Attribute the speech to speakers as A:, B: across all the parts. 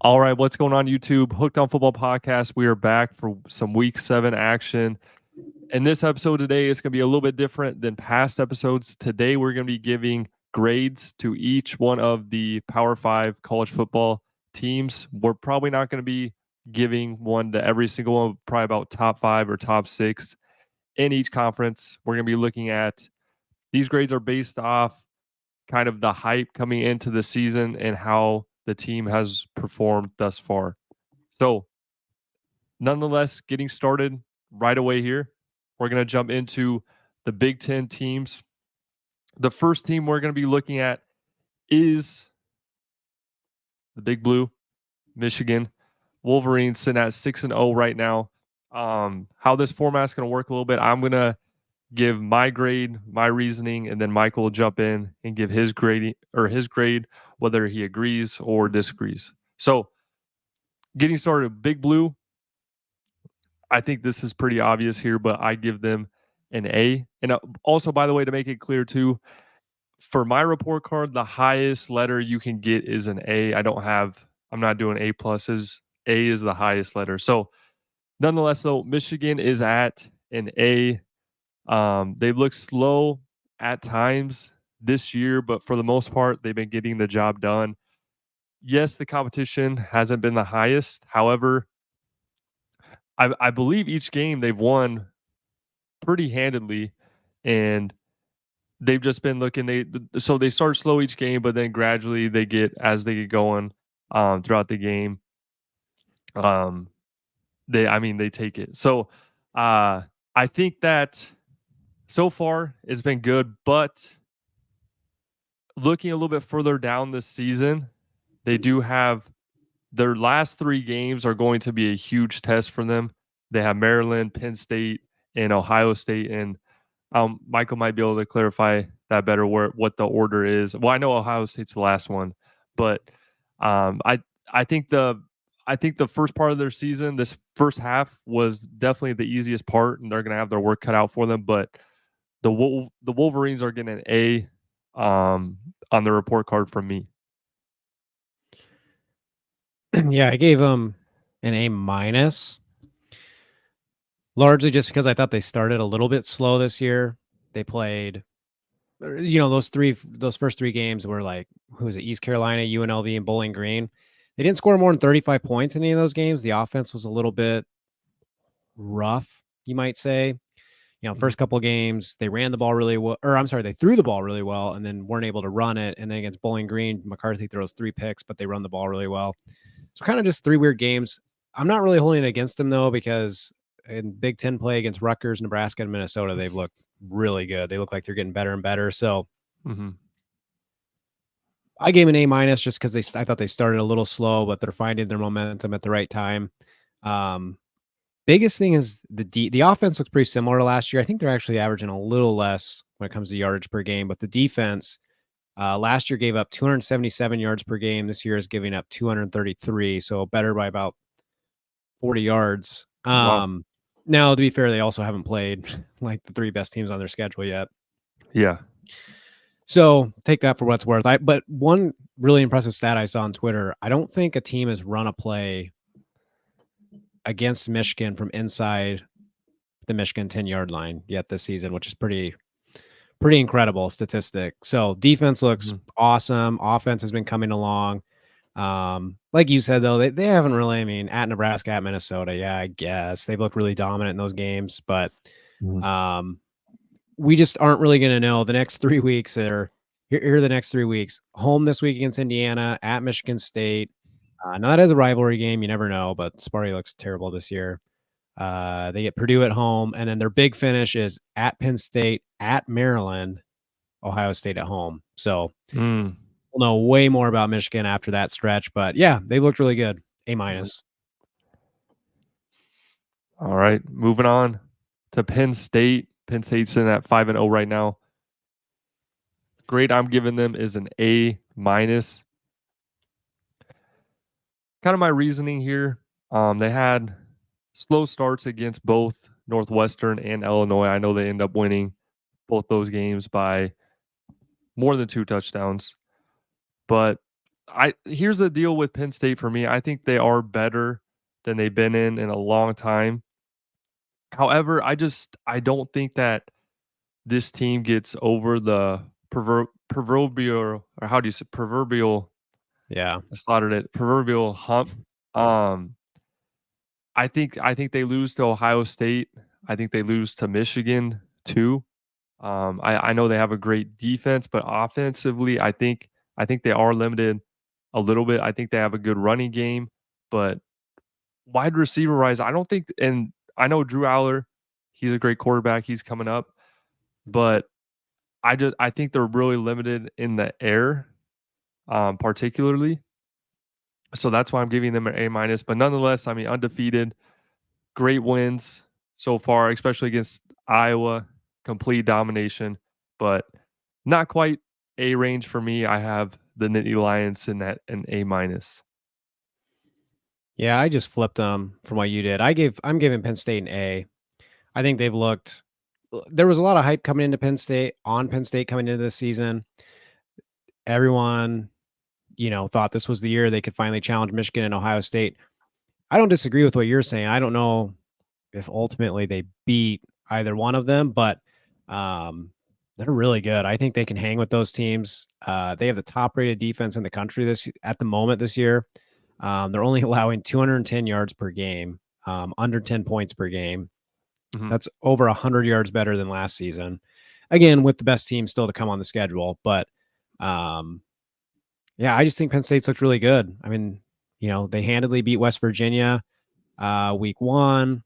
A: All right, what's going on, YouTube? Hooked on Football Podcast. We are back for some Week 7 action. And this episode today is going to be a little bit different than past episodes. Today, we're going to be giving grades to each one of the Power 5 college football teams. We're probably not going to be giving one to every single one, probably about top 5 or top 6 in each conference. We're going to be looking at these grades are based off kind of the hype coming into the season and how the team has performed thus far. So, nonetheless, getting started right away here, we're going to jump into the Big Ten teams. The first team we're going to be looking at is the Big Blue, Michigan. Wolverines sitting at 6-0 right now. How this format is going to work a little bit, I'm going to give my grade, my reasoning, and then Michael will jump in and give his grade, whether he agrees or disagrees. So, getting started, Big Blue. I think this is pretty obvious here, but I give them an A. And also, by the way, to make it clear too, for my report card, the highest letter you can get is an A. I'm not doing A pluses. A is the highest letter. So, nonetheless, though, Michigan is at an A. They look slow at times this year, but for the most part, they've been getting the job done. Yes, the competition hasn't been the highest. However, I believe each game they've won pretty handedly, and they've just been looking. So they start slow each game, but then gradually as they get going throughout the game. They take it. So I think that so far it's been good, but looking a little bit further down this season, they do have their last 3 games are going to be a huge test for them. They have Maryland, Penn State, and Ohio State. And Michael might be able to clarify that better what the order is. Well, I know Ohio State's the last one, but I think the first part of their season, this first half, was definitely the easiest part, and they're going to have their work cut out for them. But the Wolverines are getting an A on the report card from me.
B: Yeah, I gave them an A minus, largely just because I thought they started a little bit slow this year. They played, those first 3 games were like, who was it? East Carolina, UNLV, and Bowling Green. They didn't score more than 35 points in any of those games. The offense was a little bit rough, you might say. First couple of games, they ran the ball really well, they threw the ball really well and then weren't able to run it. And then against Bowling Green, McCarthy throws 3 picks, but they run the ball really well. So kind of just 3 weird games. I'm not really holding it against them, though, because in Big Ten play against Rutgers, Nebraska, and Minnesota, they've looked really good. They look like they're getting better and better. So I gave an A minus just because I thought they started a little slow, but they're finding their momentum at the right time. Biggest thing is the offense looks pretty similar to last year. I think they're actually averaging a little less when it comes to yardage per game, but the defense last year gave up 277 yards per game. This year is giving up 233, so better by about 40 yards.
A: Wow.
B: Now, to be fair, they also haven't played like the 3 best teams on their schedule yet.
A: Yeah.
B: So take that for what it's worth. But one really impressive stat I saw on Twitter, I don't think a team has run a play against Michigan from inside the Michigan 10-yard line yet this season, which is pretty incredible statistic. So defense looks awesome. Offense has been coming along. Like you said, though, they haven't really, at Nebraska, at Minnesota, yeah, I guess they've looked really dominant in those games, but we just aren't really going to know. The next 3 weeks here are the next 3 weeks. Home this week against Indiana, at Michigan State. Not as a rivalry game, you never know, but Sparty looks terrible this year. They get Purdue at home, and then their big finish is at Penn State, at Maryland, Ohio State at home. So we'll know way more about Michigan after that stretch. But yeah, they looked really good. A minus.
A: All right, moving on to Penn State. Penn State's in at 5-0 right now. Grade I'm giving them is an A minus. Kind of my reasoning here. They had slow starts against both Northwestern and Illinois. I know they end up winning both those games by more than 2 touchdowns. But here's the deal with Penn State for me. I think they are better than they've been in a long time. However, I don't think that this team gets over the proverbial, or how do you say, proverbial,
B: Yeah.
A: I slaughtered it, proverbial hump. Um, I think they lose to Ohio State. I think they lose to Michigan too. I know they have a great defense, but offensively, I think they are limited a little bit. I think they have a good running game, but wide receiver wise, I don't think. And I know Drew Aller, he's a great quarterback. He's coming up, but I think they're really limited in the air, particularly. So that's why I'm giving them an A minus. But nonetheless, I mean, undefeated, great wins so far, especially against Iowa, complete domination, but not quite A range for me. I have the Nittany Lions in that an A minus.
B: Yeah, I just flipped them from what you did. I'm giving Penn State an A. I think they've looked there was a lot of hype coming into Penn State on Penn State coming into this season. Everyone, thought this was the year they could finally challenge Michigan and Ohio State. I don't disagree with what you're saying. I don't know if ultimately they beat either one of them, but um, they're really good. I think they can hang with those teams. They have the top rated defense in the country at the moment this year. They're only allowing 210 yards per game, under 10 points per game.
A: Mhm,
B: That's over 100 yards better than last season. Again, with the best team still to come on the schedule, but um, yeah, I just think Penn State's looked really good. I mean, they handedly beat West Virginia week 1.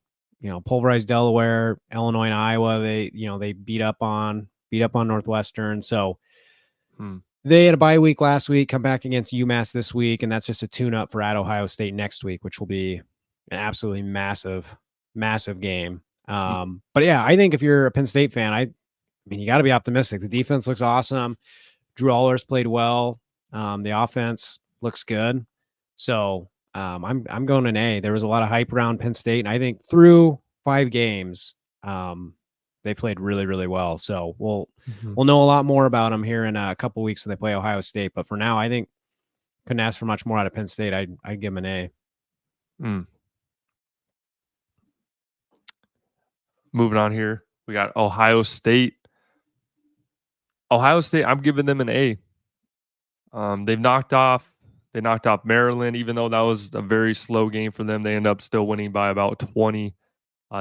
B: Pulverized Delaware, Illinois, and Iowa. They beat up on Northwestern. So
A: mm,
B: they had a bye week last week. Come back against UMass this week, and that's just a tune-up for at Ohio State next week, which will be an absolutely massive, massive game.
A: mm,
B: But yeah, I think if you're a Penn State fan, I mean, you got to be optimistic. The defense looks awesome. Drew Allers played well. The offense looks good. So I'm going an A. There was a lot of hype around Penn State, and I think through 5 games, they played really, really well. So
A: mhm,
B: we'll know a lot more about them here in a couple weeks when they play Ohio State. But for now, I think couldn't ask for much more out of Penn State. I'd give them an A.
A: mm. Moving on here, we got Ohio State. Ohio State, I'm giving them an A. They've they knocked off Maryland, even though that was a very slow game for them. They end up still winning by about 20.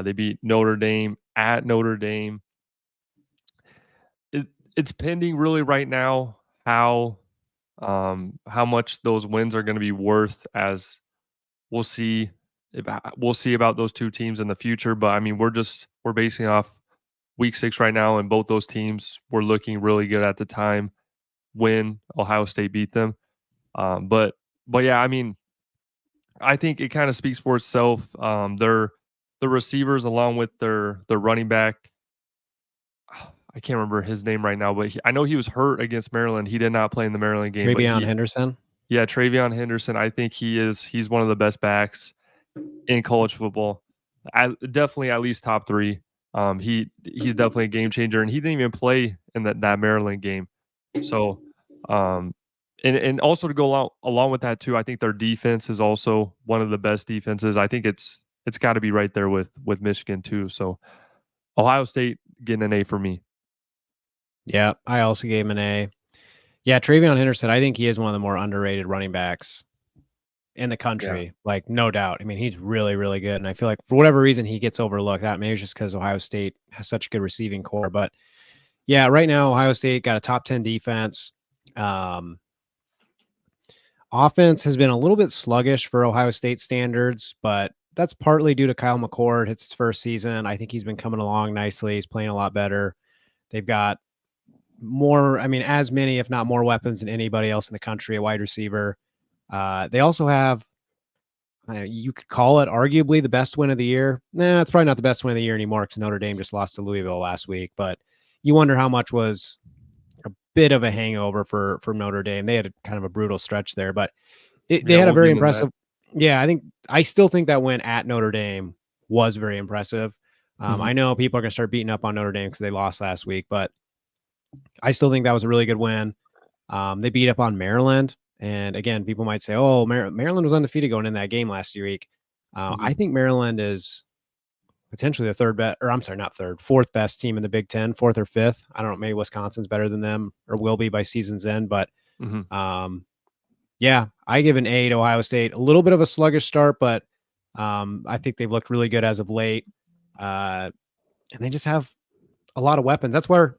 A: They beat Notre Dame at Notre Dame. It's pending really right now how much those wins are going to be worth, as we'll see. If we'll see about those two teams in the future, but I mean we're basing off week 6 right now, and both those teams were looking really good at the time when Ohio State beat them. But yeah, I mean, I think it kind of speaks for itself. The receivers, along with their running back, I can't remember his name right now, but I know he was hurt against Maryland. He did not play in the Maryland game, but
B: Travion Henderson.
A: yeah, Travion Henderson. I think he's one of the best backs in college football. Definitely at least top 3. He's definitely a game changer, and he didn't even play in that Maryland game. So, um, and also to go along with that too, I think their defense is also one of the best defenses. I think it's got to be right there with Michigan too. So Ohio State getting an A for me.
B: Yeah, I also gave him an A. Yeah, Travion Henderson, I think he is one of the more underrated running backs in the
A: Yeah.
B: country, like, no doubt. I mean, he's really, really good, and I feel like for whatever reason, he gets overlooked. That maybe it's just because Ohio State has such a good receiving core, but yeah, right now, Ohio State got a top 10 defense. Um, Offense has been a little bit sluggish for Ohio State standards, but that's partly due to Kyle McCord. It's his first season. I think he's been coming along nicely. He's playing a lot better. They've got more, I mean, as many, if not more weapons than anybody else in the country, a wide receiver. They also have, you could call it arguably the best win of the year. Nah, it's probably not the best win of the year anymore because Notre Dame just lost to Louisville last week. But you wonder how much was a bit of a hangover for Notre Dame. They had kind of a brutal stretch there, but they
A: Yeah,
B: had a
A: we'll
B: very
A: give them that.
B: impressive. Yeah, I still think that win at Notre Dame was very impressive.
A: Mhm.
B: I know people are going to start beating up on Notre Dame because they lost last week, but I still think that was a really good win. They beat up on Maryland. And again, people might say, "Oh, Maryland was undefeated going in that game last week."
A: Mm-hmm.
B: I think Maryland is potentially the third best, or I'm sorry, not third, fourth best team in the Big Ten, fourth or fifth. I don't know. Maybe Wisconsin's better than them, or will be by season's end. But
A: Mm-hmm.
B: yeah, I give an A to Ohio State. A little bit of a sluggish start, but I think they've looked really good as of late, and they just have a lot of weapons. That's where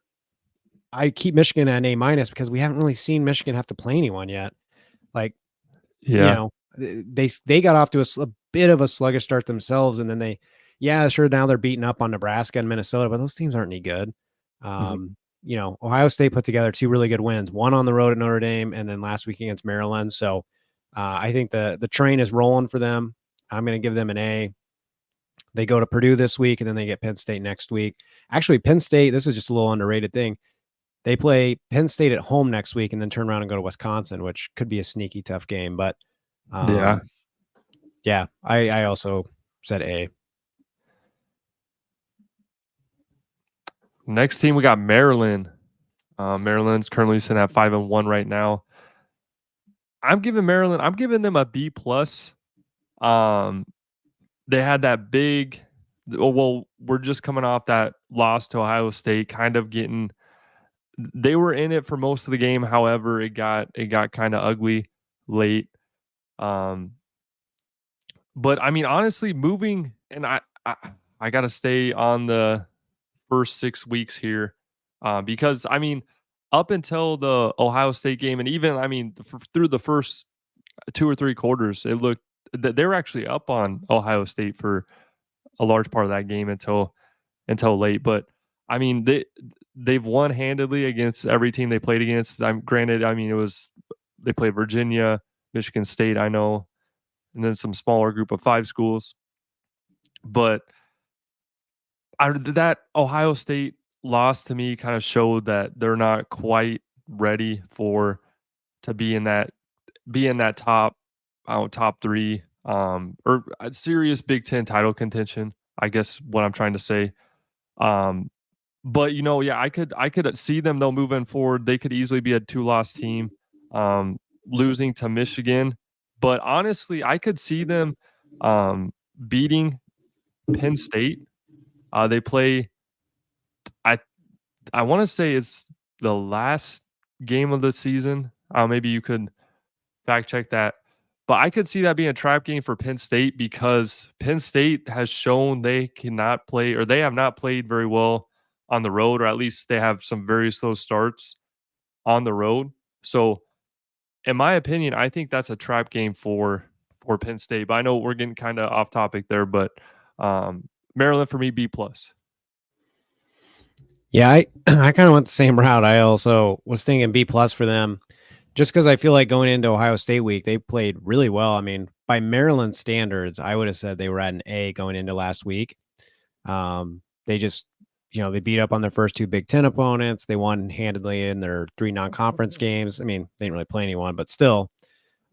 B: I keep Michigan at an A minus because we haven't really seen Michigan have to play anyone yet. Like, you
A: Yeah.
B: know, they got off to a bit of a sluggish start themselves, and then yeah, sure, now they're beating up on Nebraska and Minnesota, but those teams aren't any good.
A: Mm-hmm.
B: Ohio State put together two really good wins, one on the road at Notre Dame, and then last week against Maryland. So I think the train is rolling for them. I'm going to give them an A. They go to Purdue this week, and then they get Penn State next week. Actually, Penn State, this is just a little underrated thing. They play Penn State at home next week and then turn around and go to Wisconsin, which could be a sneaky tough game. But
A: Yeah.
B: yeah, I also said A.
A: Next team, we got Maryland. Maryland's currently sitting at 5-1 right now. I'm giving them a B plus. They had that big. Well, we're just coming off that loss to Ohio State, kind of getting. They were in it for most of the game. However, it got kind of ugly late. But I mean, honestly, moving and I got to stay on the first 6 weeks here, because I mean, up until the Ohio State game, and even I mean through the first 2 or 3 quarters, it looked that they were actually up on Ohio State for a large part of that game until late. But I mean, they've won handedly against every team they played against. I'm granted, I mean, they played Virginia, Michigan State, I know, and then some smaller group of 5 schools. But that Ohio State loss to me kind of showed that they're not quite ready to be in that top 3, or a serious Big Ten title contention. I guess what I'm trying to say. But yeah, I could see them though moving forward. They could easily be a 2-loss team, losing to Michigan. But honestly, I could see them beating Penn State. They play. I I want to say it's the last game of the season. Maybe you could fact check that. But I could see that being a trap game for Penn State because Penn State has shown they cannot play, or they have not played very well on the road, or at least they have some very slow starts on the road. So, in my opinion, I think that's a trap game for Penn State. But I know we're getting kind of off topic there, but Maryland for me B plus.
B: Yeah, I kind of went the same route. I also was thinking B plus for them, just because I feel like going into Ohio State week, they played really well. I mean, by Maryland standards, I would have said they were at an A going into last week. They just, they beat up on their first 2 Big Ten opponents. They won handedly in their 3 non-conference games. I mean, they didn't really play anyone, but still,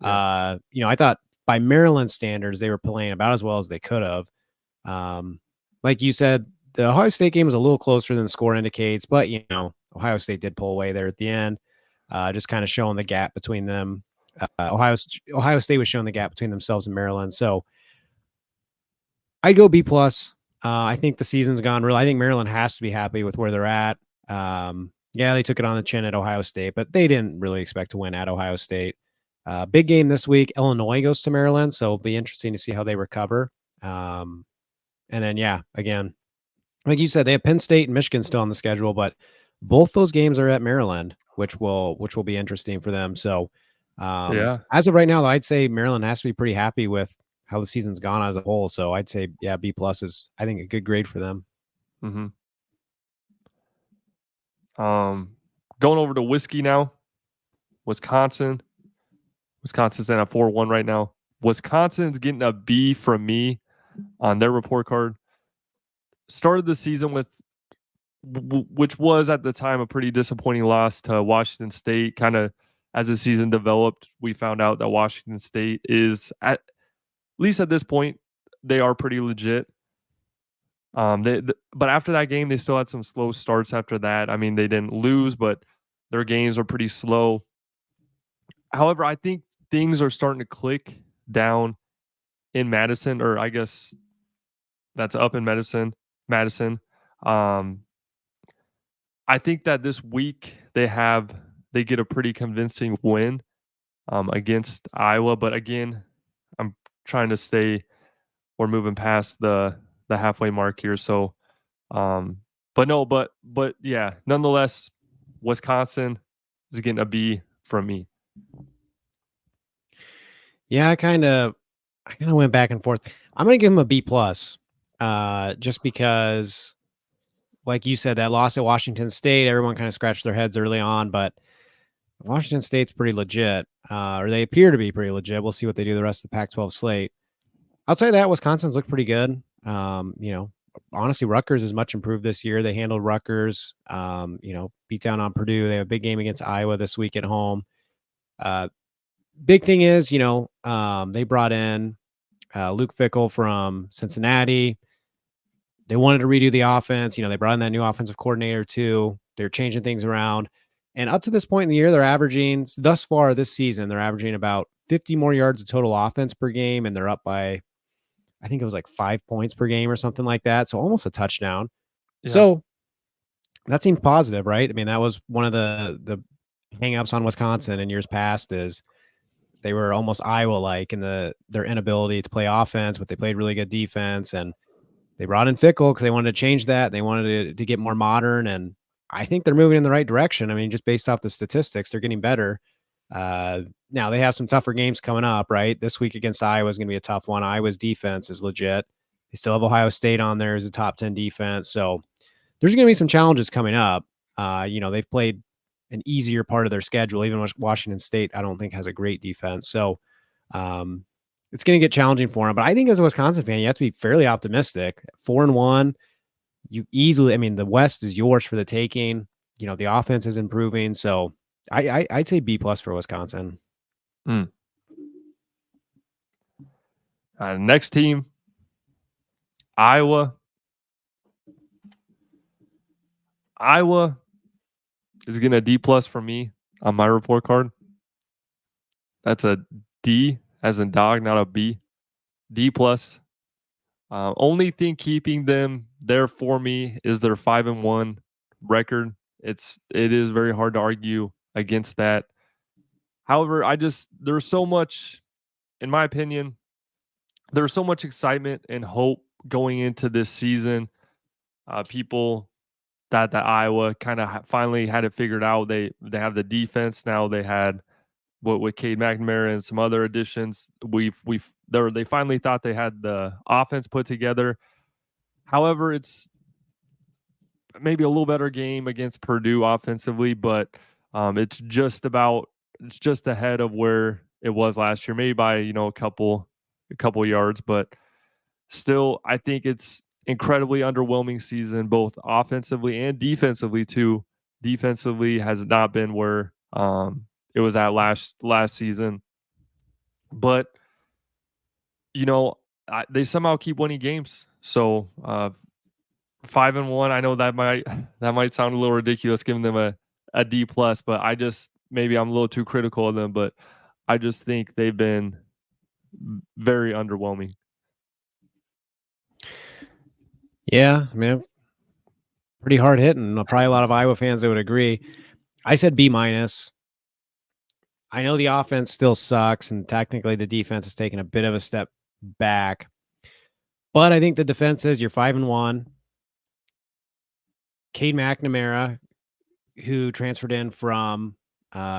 A: Yeah.
B: I thought by Maryland standards, they were playing about as well as they could have. Like you said, the Ohio State game was a little closer than the score indicates, but Ohio State did pull away there at the end, just kind of showing the gap between them. Ohio State was showing the gap between themselves and Maryland. So I'd go B plus. I think the season's gone real. I think Maryland has to be happy with where they're at. Yeah, they took it on the chin at Ohio State, but they didn't really expect to win at Ohio State. Big game this week. Illinois goes to Maryland, so it'll be interesting to see how they recover. And then, yeah, again, like you said, they have Penn State and Michigan still on the schedule, but both those games are at Maryland, which will be interesting for them. So,
A: Yeah.
B: as of right now, I'd say Maryland has to be pretty happy with how the season's gone as a whole. So I'd say, yeah, B plus is, I think, a good grade for them.
A: Mm-hmm. Going over to whiskey now. Wisconsin. Wisconsin's in at 4-1 right now. Wisconsin's getting a B from me on their report card. Started the season with, which was at the time a pretty disappointing loss to Washington State. Kind of as the season developed, we found out that Washington State is, at least at this point, they are pretty legit. But after that game, they still had some slow starts after that. I mean, they didn't lose, but their games were pretty slow. However, I think things are starting to click down in Madison, or I guess that's up in Madison. Um, I think that this week they get a pretty convincing win against Iowa. But again, I'm trying to stay. We're moving past the halfway mark here, so but no, but yeah, nonetheless, Wisconsin is getting a B from me.
B: Yeah, I kind of went back and forth. I'm gonna give him a B plus, just because, like you said, that loss at Washington State, everyone kind of scratched their heads early on, but Washington State's pretty legit, or they appear to be pretty legit. We'll see what they do the rest of the Pac-12 slate. Outside of that, Wisconsin's looked pretty good. Honestly, Rutgers is much improved this year. They handled Rutgers, beat down on Purdue. They have a big game against Iowa this week at home. Big thing is, they brought in Luke Fickell from Cincinnati. They wanted to redo the offense. They brought in that new offensive coordinator too. They're changing things around. And up to this point in the year, they're averaging, thus far this season, they're averaging about 50 more yards of total offense per game. And they're up by, I think it was like 5 points per game or something like that. So almost a touchdown.
A: Yeah.
B: So that seemed positive, right? I mean, that was one of the hang-ups on Wisconsin in years past is they were almost Iowa-like in their inability to play offense, but they played really good defense. And they brought in Fickell because they wanted to change that. They wanted to get more modern, and I think they're moving in the right direction. I mean, just based off the statistics, they're getting better. Now they have some tougher games coming up, right? This week against Iowa is going to be a tough one. Iowa's defense is legit. They still have Ohio State on there as a top 10 defense. So there's going to be some challenges coming up. They've played an easier part of their schedule. Even Washington State, I don't think, has a great defense. So it's going to get challenging for them. But I think as a Wisconsin fan, you have to be fairly optimistic. 4-1, you easily, I mean, the West is yours for the taking. The offense is improving. So I'd say B plus for Wisconsin.
A: Next team, Iowa. Iowa is getting a D plus for me on my report card. That's a D as in dog, not a B. D plus. Only thing keeping them there for me is their 5-1 record. It is very hard to argue against that. However, there's so much, in my opinion, there's so much excitement and hope going into this season. People that Iowa kind of finally had it figured out. They have the defense now. They had with Cade McNamara and some other additions. They finally thought they had the offense put together. However, it's maybe a little better game against Purdue offensively, but it's just ahead of where it was last year, maybe by a couple yards, but still, I think it's incredibly underwhelming season, both offensively and defensively too. Defensively has not been where it was at last season, but they somehow keep winning games. So 5-1. I know that might sound a little ridiculous, giving them a D plus, but maybe I'm a little too critical of them, but I just think they've been very underwhelming.
B: Yeah, I mean, pretty hard hitting. Probably a lot of Iowa fans that would agree. I said B minus. I know the offense still sucks, and technically the defense has taken a bit of a step back. But I think the defense is you're 5-1. Cade McNamara, who transferred in from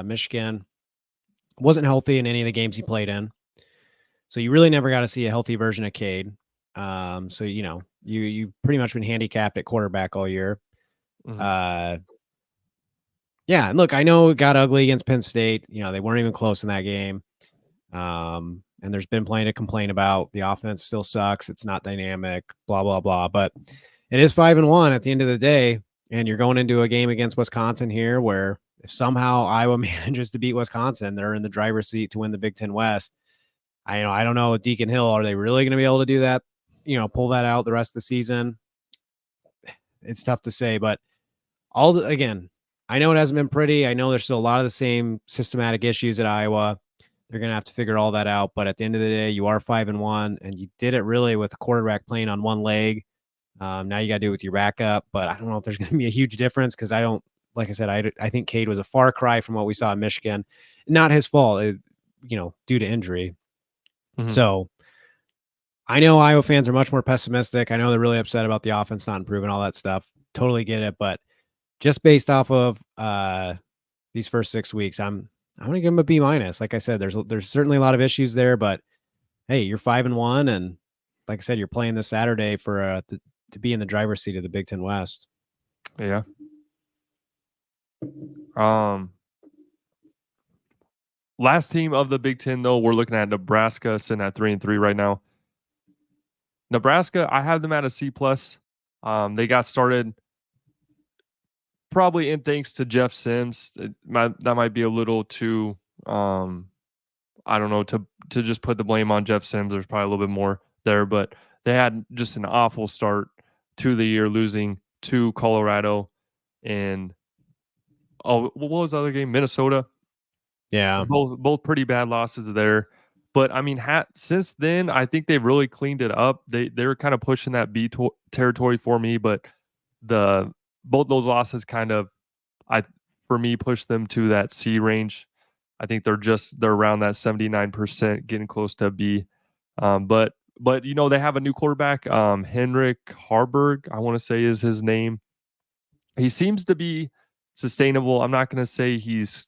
B: Michigan, wasn't healthy in any of the games he played in. So you really never got to see a healthy version of Cade. So you pretty much been handicapped at quarterback all year. Mm-hmm. Yeah, and look, I know it got ugly against Penn State. They weren't even close in that game. And there's been plenty to complain about. The offense still sucks. It's not dynamic, blah, blah, blah. But it is 5-1 at the end of the day. And you're going into a game against Wisconsin here where if somehow Iowa manages to beat Wisconsin, they're in the driver's seat to win the Big Ten West. I don't know with Deacon Hill, are they really going to be able to do that? Pull that out the rest of the season? It's tough to say, but again, I know it hasn't been pretty. I know there's still a lot of the same systematic issues at Iowa. They're going to have to figure all that out. But at the end of the day, you are 5-1, and you did it really with the quarterback playing on one leg. Now you got to do it with your backup. But I don't know if there's going to be a huge difference because I don't, like I said, I think Cade was a far cry from what we saw in Michigan. Not his fault, due to injury.
A: Mhm.
B: So I know Iowa fans are much more pessimistic. I know they're really upset about the offense not improving, all that stuff. Totally get it. But just based off of these first 6 weeks, I'm going to give them a B minus. Like I said, there's certainly a lot of issues there, but hey, you're 5-1, and like I said, you're playing this Saturday for to be in the driver's seat of the Big Ten West.
A: Yeah. Last team of the Big Ten, though, we're looking at Nebraska, sitting at 3-3 right now. Nebraska, I have them at a C plus. They got started probably in thanks to Jeff Sims. That might be a little too, I don't know, to just put the blame on Jeff Sims. There's probably a little bit more there, but they had just an awful start to the year, losing to Colorado and what was the other game? Minnesota.
B: Yeah.
A: Both pretty bad losses there. But I mean, since then, I think they've really cleaned it up. They're kind of pushing that territory for me, but the both those losses kind of, I for me, push them to that C range. I think they're around that 79%, getting close to B. But they have a new quarterback, Henrik Harburg, I want to say is his name. He seems to be sustainable. I'm not going to say he's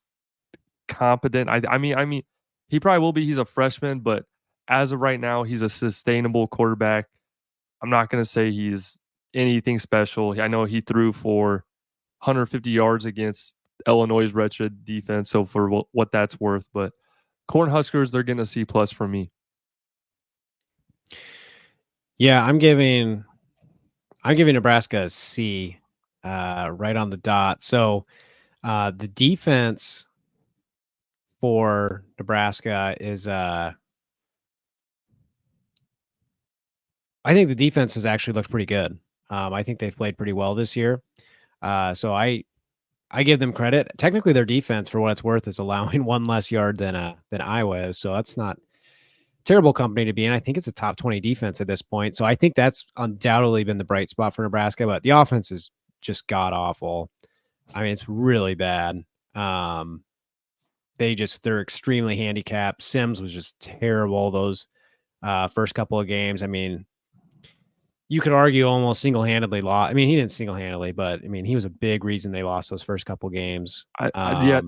A: competent. I mean, he probably will be. He's a freshman, but as of right now, he's a sustainable quarterback. I'm not going to say he's anything special. I know he threw for 150 yards against Illinois' wretched defense. So for what that's worth, but Cornhuskers, they're getting a C plus from me.
B: Yeah, I'm giving Nebraska a C, right on the dot. So the defense for Nebraska is I think the defense has actually looked pretty good. I think they've played pretty well this year. So I give them credit. Technically, their defense, for what it's worth, is allowing one less yard than Iowa is. So that's not terrible company to be in. I think it's a top 20 defense at this point. So I think that's undoubtedly been the bright spot for Nebraska. But the offense is just god awful. I mean, it's really bad. They're extremely handicapped. Sims was just terrible those first couple of games. I mean, you could argue almost single-handedly lost. I mean, he didn't single-handedly, but I mean, he was a big reason they lost those first couple games.
A: Yeah,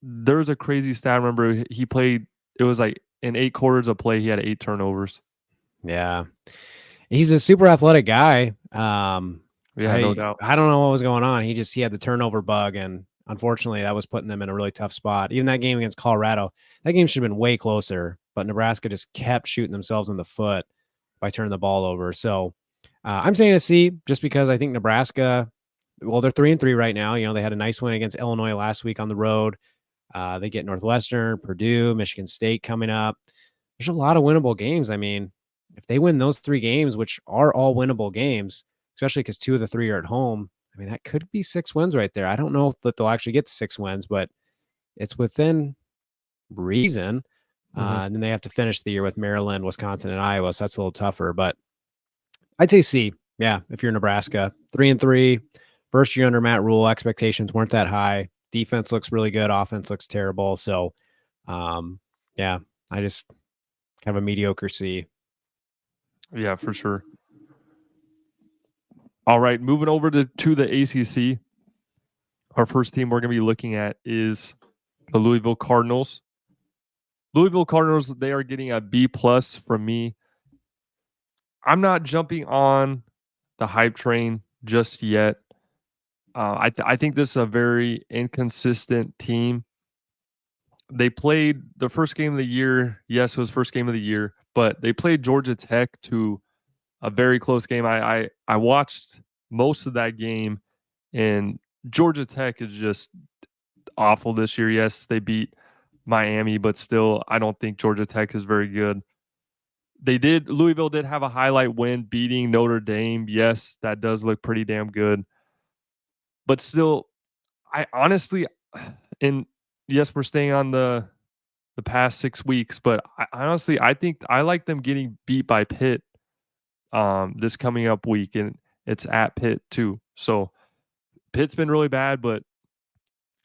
A: there's a crazy stat. I remember he played. It was like in 8 quarters of play, he had 8 turnovers.
B: Yeah, he's a super athletic guy.
A: Yeah, no doubt.
B: I don't know what was going on. He had the turnover bug, and unfortunately, that was putting them in a really tough spot. Even that game against Colorado, that game should have been way closer, but Nebraska just kept shooting themselves in the foot by turning the ball over. So I'm saying a C just because I think Nebraska, well, they're 3-3 right now. They had a nice win against Illinois last week on the road. They get Northwestern, Purdue, Michigan State coming up. There's a lot of winnable games. I mean, if they win those 3 games, which are all winnable games, especially because 2 of the 3 are at home, I mean, that could be 6 wins right there. I don't know that they'll actually get to 6 wins, but it's within reason. And then they have to finish the year with Maryland, Wisconsin, and Iowa. So that's a little tougher, but I'd say C. Yeah, if you're Nebraska, 3-3, first year under Matt Rule, expectations weren't that high. Defense looks really good. Offense looks terrible. So, yeah, I just kind of a mediocre C.
A: Yeah, for sure. All right, moving over to the ACC. Our first team we're going to be looking at is the Louisville Cardinals. Louisville Cardinals, they are getting a B plus from me. I'm not jumping on the hype train just yet. I think this is a very inconsistent team. They played the first game of the year. Yes, it was first game of the year, but they played Georgia Tech to a very close game. I watched most of that game, and Georgia Tech is just awful this year. Yes, they beat Miami, but still, I don't think Georgia Tech is very good. Louisville did have a highlight win beating Notre Dame. Yes, that does look pretty damn good. But still, I honestly, and yes, we're staying on the past 6 weeks, but I think I like them getting beat by Pitt this coming up week, and it's at Pitt too. So Pitt's been really bad, but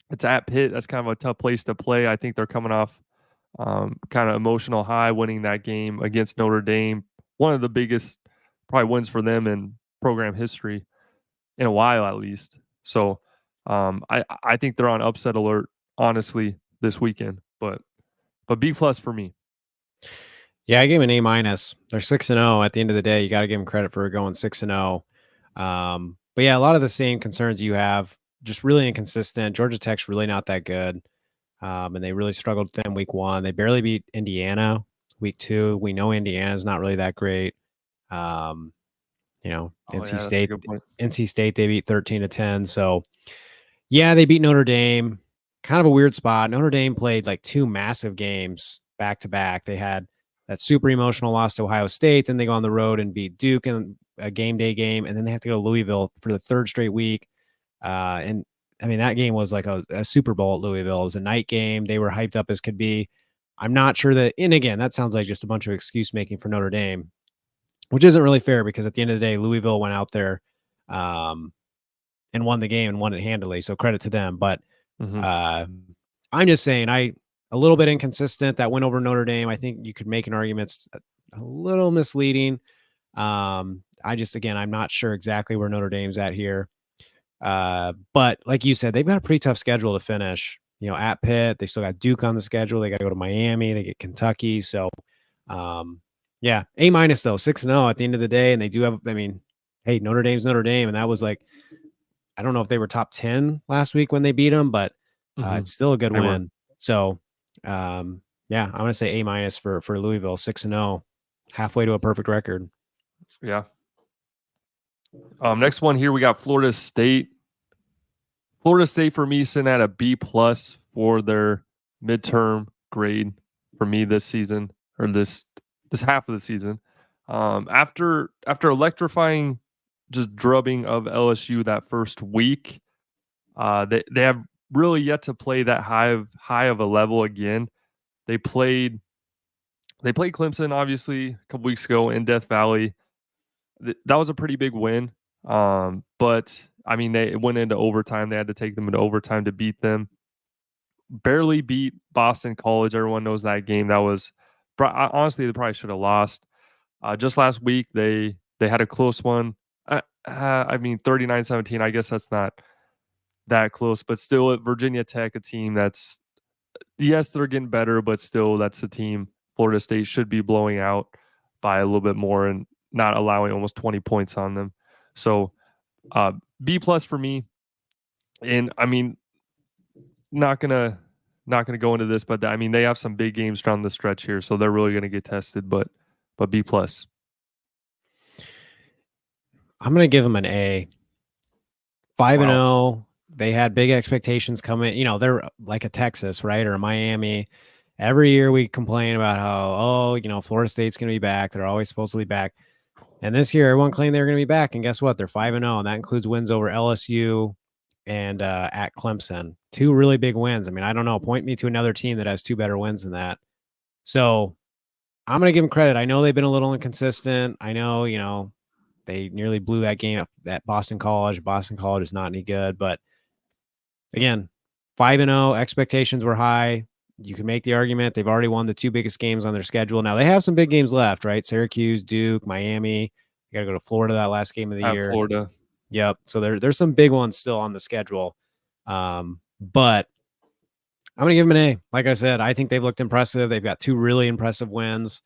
A: it's at Pitt. That's kind of a tough place to play. I think they're coming off kind of emotional high winning that game against Notre Dame. One of the biggest probably wins for them in program history in a while, at least. So I think they're on upset alert, honestly, this weekend. But B plus for me.
B: Yeah, I gave them an A minus. They're 6-0. At the end of the day, you got to give them credit for going 6-0. But yeah, a lot of the same concerns you have. Just really inconsistent. Georgia Tech's really not that good, and they really struggled with them week 1. They barely beat Indiana week 2. We know Indiana's not really that great. Um,
A: Oh yeah, that's a good point.
B: NC State they beat 13-10. So yeah, they beat Notre Dame. Kind of a weird spot. Notre Dame played like 2 massive games back to back. They had that super emotional loss to Ohio State, then they go on the road and beat Duke in a game day game, and then they have to go to Louisville for the 3rd straight week. And I mean, that game was like a Super Bowl at Louisville. It was a night game. They were hyped up as could be. I'm not sure that, and again, that sounds like just a bunch of excuse making for Notre Dame, which isn't really fair because at the end of the day, Louisville went out there and won the game and won it handily. So credit to them. But
A: Mm-hmm.
B: I'm just saying, a little bit inconsistent. That win over Notre Dame, I think you could make an argument it's a little misleading. Again, I'm not sure exactly where Notre Dame's at here. But like you said, they've got a pretty tough schedule to finish. At Pitt, they still got Duke on the schedule. They got to go to Miami. They get Kentucky. So, yeah, A minus though, 6-0 at the end of the day. And they do have, I mean, hey, Notre Dame's Notre Dame. And that was like, I don't know if they were top 10 last week when they beat them, but
A: Mm-hmm.
B: it's still a good
A: They were.
B: win. So, yeah, I'm going to say A minus for Louisville, 6-0, halfway to a perfect record.
A: Yeah. Next one here, we got Florida State. Florida State for me sitting at a B plus for their midterm grade for me this season or this half of the season. After electrifying just drubbing of LSU that first week, they have really yet to play that high of a level again. They played Clemson obviously a couple weeks ago in Death Valley. That was a pretty big win. But I mean, they went into overtime. They had to take them into overtime to beat them. Barely beat Boston College. Everyone knows that game. That was honestly they probably should have lost. Just last week they had a close one. I mean 39-17. I guess that's not that close, but still at Virginia Tech, a team that's yes they're getting better, but still that's a team Florida State should be blowing out by a little bit more and not allowing almost 20 points on them. So B plus for me. And I mean, not gonna go into this, but I mean they have some big games down the stretch here, so they're really gonna get tested. But B plus.
B: I'm going to give them an A. 5-0.
A: Wow.
B: They had big expectations coming. They're like a Texas, right? Or a Miami. Every year we complain about how, Florida State's going to be back. They're always supposedly back. And this year, everyone claimed they were going to be back. And guess what? They're 5-0. And that includes wins over LSU and at Clemson. 2 really big wins. I mean, I don't know. Point me to another team that has 2 better wins than that. So I'm going to give them credit. I know they've been a little inconsistent. I know, they nearly blew that game at Boston College. Boston College is not any good. But again, 5-0, expectations were high. You can make the argument they've already won the 2 biggest games on their schedule. Now they have some big games left, right? Syracuse, Duke, Miami. You got to go to Florida that last game of the
A: At
B: year.
A: Florida.
B: Yep. So there's some big ones still on the schedule. But I'm going to give them an A. Like I said, I think they've looked impressive. They've got 2 really impressive wins.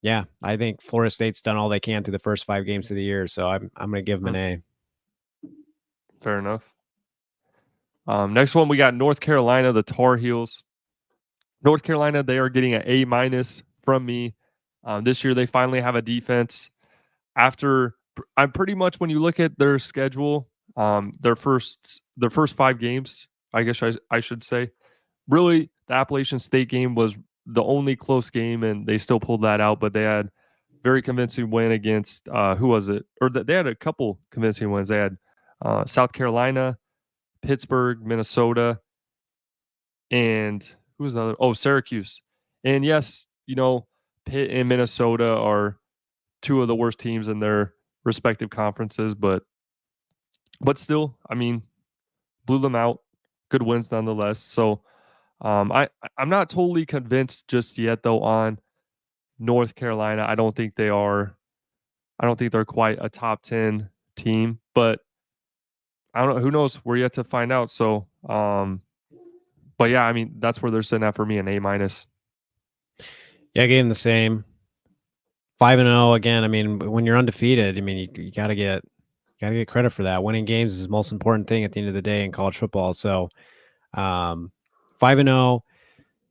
B: Yeah, I think Florida State's done all they can through the first 5 games of the year. So I'm going to give them an A.
A: Fair enough. Next one, we got North Carolina, the Tar Heels. North Carolina, they are getting an A minus from me. This year, they finally have a defense. I'm pretty much when you look at their schedule, their first 5 games, I guess I should say, really the Appalachian State game was the only close game, and they still pulled that out. But they had very convincing win against who was it? Or they had a couple convincing wins. They had South Carolina, Pittsburgh, Minnesota, and who's the other? Oh, Syracuse. And yes, Pitt and Minnesota are two of the worst teams in their respective conferences, but still, I mean, blew them out. Good wins nonetheless. So I'm not totally convinced just yet though on North Carolina. I don't think they are. I don't think they're quite a top 10 team, but I don't know. Who knows? We're yet to find out. So, but yeah, I mean, that's where they're sitting at for me, an A minus.
B: Yeah, I gave them the same 5-0 again. I mean, when you're undefeated, I mean, you gotta get credit for that. Winning games is the most important thing at the end of the day in college football. So, 5-0.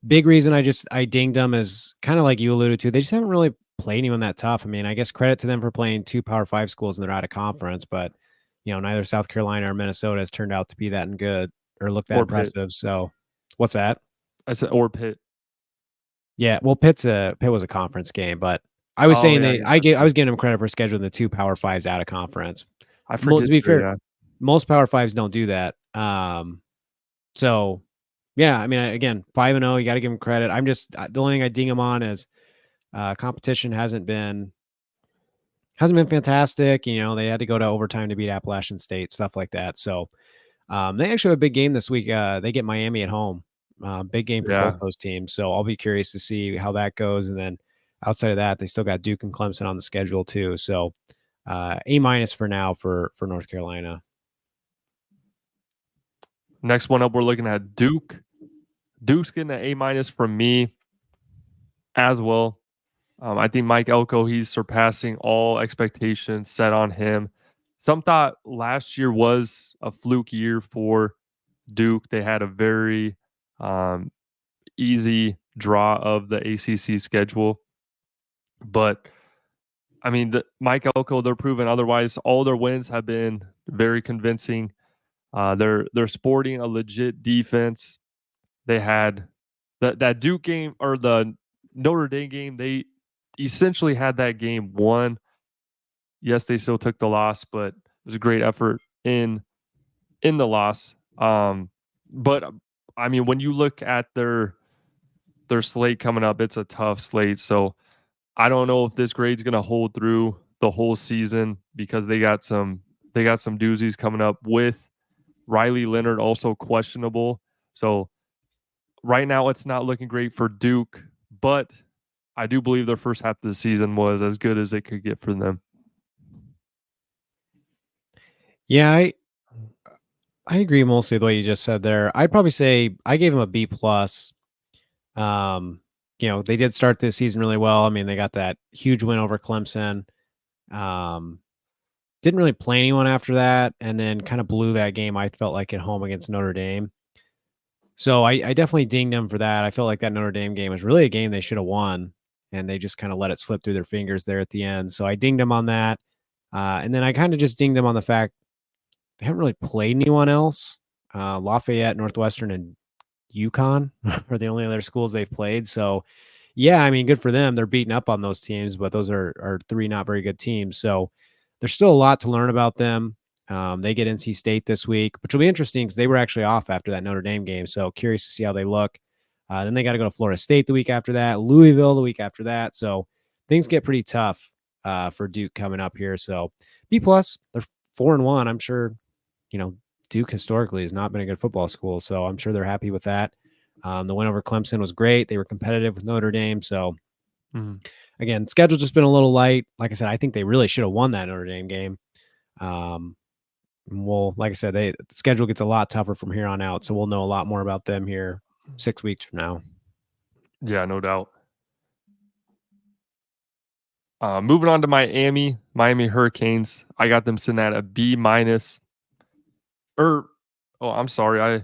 B: Big reason I dinged them is kind of like you alluded to. They just haven't really played anyone that tough. I mean, I guess credit to them for playing 2 Power 5 schools and they're out of conference, but neither South Carolina or Minnesota has turned out to be that good or look that
A: Or Pitt.
B: impressive. So, what's that?
A: I said or Pitt.
B: Yeah, well, Pitt was a conference game, but I was saying
A: Yeah,
B: I was giving them credit for scheduling the 2 Power 5s out of conference.
A: I
B: To
A: forget.
B: be fair,
A: Yeah.
B: most Power 5s don't do that. So yeah, I mean, again, 5-0, you got to give them credit. I'm just the only thing I ding them on is competition hasn't been fantastic. They had to go to overtime to beat Appalachian State, stuff like that. So they actually have a big game this week. They get Miami at home. Big game for both
A: Yeah.
B: those teams. So I'll be curious to see how that goes. And then outside of that, they still got Duke and Clemson on the schedule too. So A minus for now for North Carolina.
A: Next one up, we're looking at Duke. Duke's getting an A minus from me as well. I think Mike Elko, he's surpassing all expectations set on him. Some thought last year was a fluke year for Duke. They had a very easy draw of the ACC schedule. But I mean, Mike Elko, they're proven otherwise. All their wins have been very convincing. They're sporting a legit defense. They had that Duke game or the Notre Dame game. They essentially had that game won. Yes, they still took the loss, but it was a great effort in the loss. But I mean, when you look at their slate coming up, it's a tough slate. So I don't know if this grade's going to hold through the whole season because they got some doozies coming up with Riley Leonard also questionable. So right now it's not looking great for Duke, but I do believe their first half of the season was as good as it could get for them.
B: Yeah, I agree mostly with what you just said there. I'd probably say I gave him a B plus. They did start this season really well. I mean, they got that huge win over Clemson. Didn't really play anyone after that, and then kind of blew that game, I felt like, at home against Notre Dame. So I definitely dinged them for that. I felt like that Notre Dame game was really a game they should have won, and they just kind of let it slip through their fingers there at the end. So I dinged them on that. And then I kind of just dinged them on the fact they haven't really played anyone else. Lafayette, Northwestern, and UConn are the only other schools they've played. So, yeah, I mean, good for them. They're beating up on those teams, but those are 3 not very good teams. So there's still a lot to learn about them. They get NC State this week, which will be interesting because they were actually off after that Notre Dame game. So curious to see how they look. Then they got to go to Florida State the week after that, Louisville the week after that. So things get pretty tough for Duke coming up here. So B plus, they're 4-1. I'm sure, Duke historically has not been a good football school, so I'm sure they're happy with that. The win over Clemson was great. They were competitive with Notre Dame. So, again, schedule's just been a little light. Like I said, I think they really should have won that Notre Dame game. Well, like I said, the schedule gets a lot tougher from here on out, so we'll know a lot more about them here 6 weeks from now.
A: Yeah, no doubt. Moving on to Miami Hurricanes. I got them sitting at a B minus. I'm sorry, I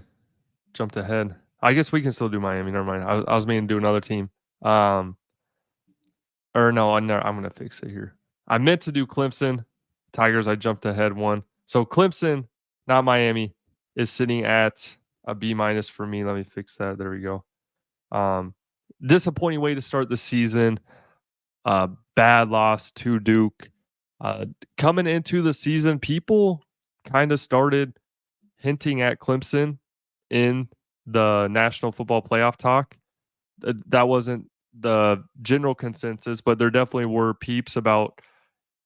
A: jumped ahead. I guess we can still do Miami. Never mind. I was meaning to do another team. I'm gonna fix it here. I meant to do Clemson Tigers. I jumped ahead one. So Clemson, not Miami, is sitting at a B minus for me. Let me fix that. There we go. Disappointing way to start the season. Bad loss to Duke. Coming into the season, people kind of started hinting at Clemson in the National Football Playoff talk. That wasn't the general consensus, but there definitely were peeps about,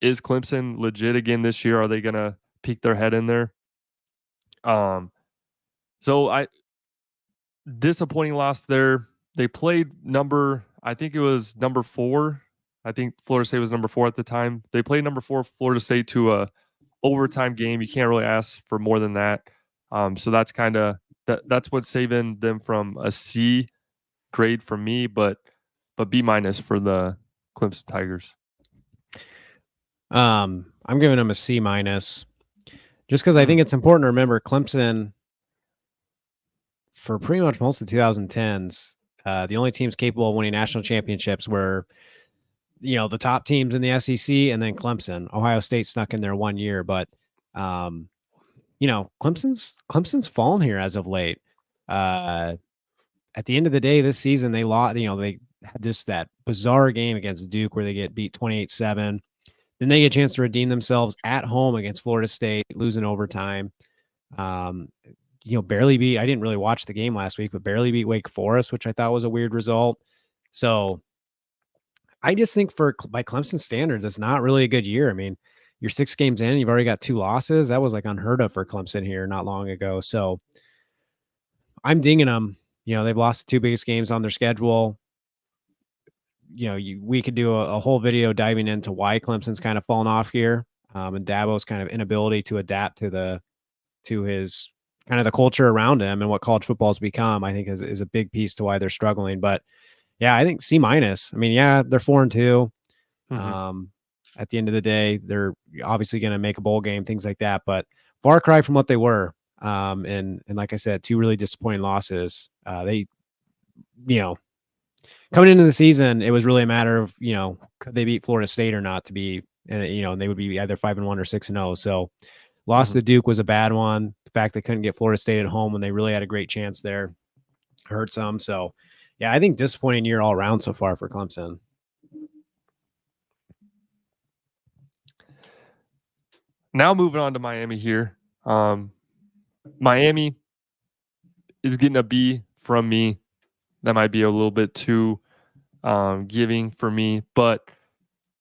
A: is Clemson legit again this year? Are they going to peek their head in there? So disappointing loss there. They played I think it was number 4. I think Florida State was number 4 at the time. They played number 4 Florida State to a overtime game. You can't really ask for more than that. So that's kind of that's what's saving them from a C grade from me, but B minus for the Clemson Tigers.
B: I'm giving them a C minus, just because I think it's important to remember Clemson, for pretty much most of the 2010s, the only teams capable of winning national championships were, the top teams in the SEC and then Clemson. Ohio State snuck in there one year, but Clemson's fallen here as of late. At the end of the day, this season they lost. They had just that bizarre game against Duke where they get beat 28-7. Then they get a chance to redeem themselves at home against Florida State, losing overtime. Barely beat. I didn't really watch the game last week, but barely beat Wake Forest, which I thought was a weird result. So I just think by Clemson standards, it's not really a good year. I mean, you're 6 games in, you've already got 2 losses. That was like unheard of for Clemson here not long ago. So I'm dinging them. They've lost the 2 biggest games on their schedule. We could do a whole video diving into why Clemson's kind of fallen off here, and Dabo's kind of inability to adapt to his kind of the culture around him and what college football has become. I think is a big piece to why they're struggling. But yeah, I think C minus. I mean, yeah, they're 4-2. At the end of the day, they're obviously going to make a bowl game, things like that. But far cry from what they were. And like I said, 2 really disappointing losses. They, coming into the season, it was really a matter of, could they beat Florida State or not to be, and they would be either 5-1 or 6-0. So loss to Duke was a bad one. The fact they couldn't get Florida State at home when they really had a great chance there hurt some. So yeah, I think disappointing year all around so far for Clemson.
A: Now moving on to Miami here. Miami is getting a B from me. That might be a little bit too giving for me, but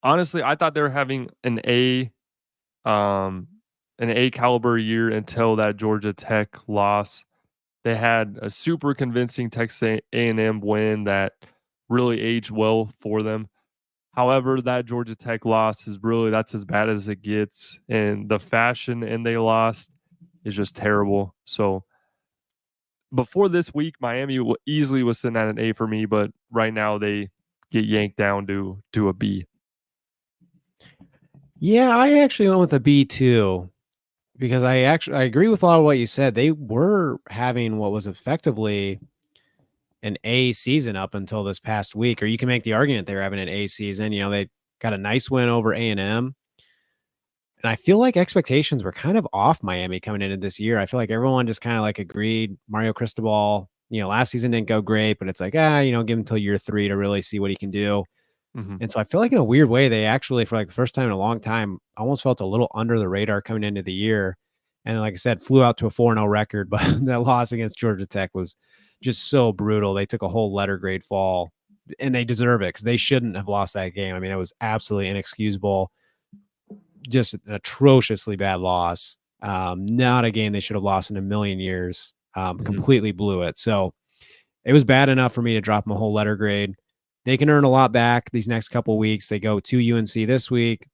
A: honestly, I thought they were having an A caliber year until that Georgia Tech loss. They had a super convincing Texas A&M win that really aged well for them. However, that Georgia Tech loss that's as bad as it gets, and the fashion and they lost is just terrible. So before this week, Miami easily was sitting at an A for me, but right now they get yanked down to a B.
B: Yeah, I actually went with a B too, because I agree with a lot of what you said. They were having what was effectively an A season up until this past week, or you can make the argument they were having an A season. They got a nice win over A&M. And I feel like expectations were kind of off Miami coming into this year. I feel like everyone just kind of like agreed Mario Cristobal, last season didn't go great, but it's like, give him until year 3 to really see what he can do. And so I feel like in a weird way, they actually, for like the first time in a long time, almost felt a little under the radar coming into the year. And like I said, flew out to a 4-0 record, but that loss against Georgia Tech was just so brutal. They took a whole letter grade fall, and they deserve it because they shouldn't have lost that game. I mean, it was absolutely inexcusable. Just an atrociously bad loss. Not a game they should have lost in a million years. Completely blew it. So it was bad enough for me to drop them a whole letter grade. They can earn a lot back these next couple of weeks. They go to UNC this week.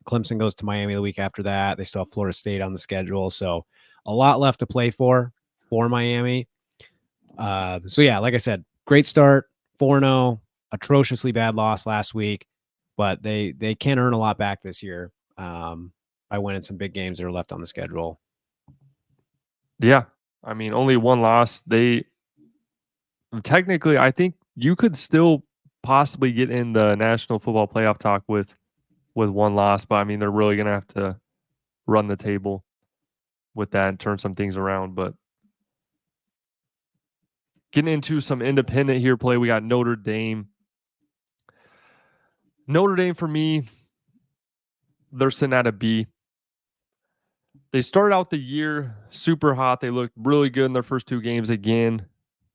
B: Clemson goes to Miami the week after that. They still have Florida State on the schedule. So a lot left to play for Miami. So yeah, like I said, great start, 4-0, atrociously bad loss last week, but they can earn a lot back this year by winning some big games that are left on the schedule.
A: Yeah. I mean, only 1 loss. They technically, I think you could still possibly get in the National Football Playoff talk with 1 loss, but I mean, they're really going to have to run the table with that and turn some things around. But getting into some independent here play, we got Notre Dame. Notre Dame for me, they're sitting at a B. they started out the year super hot. They looked really good in their first 2 games again.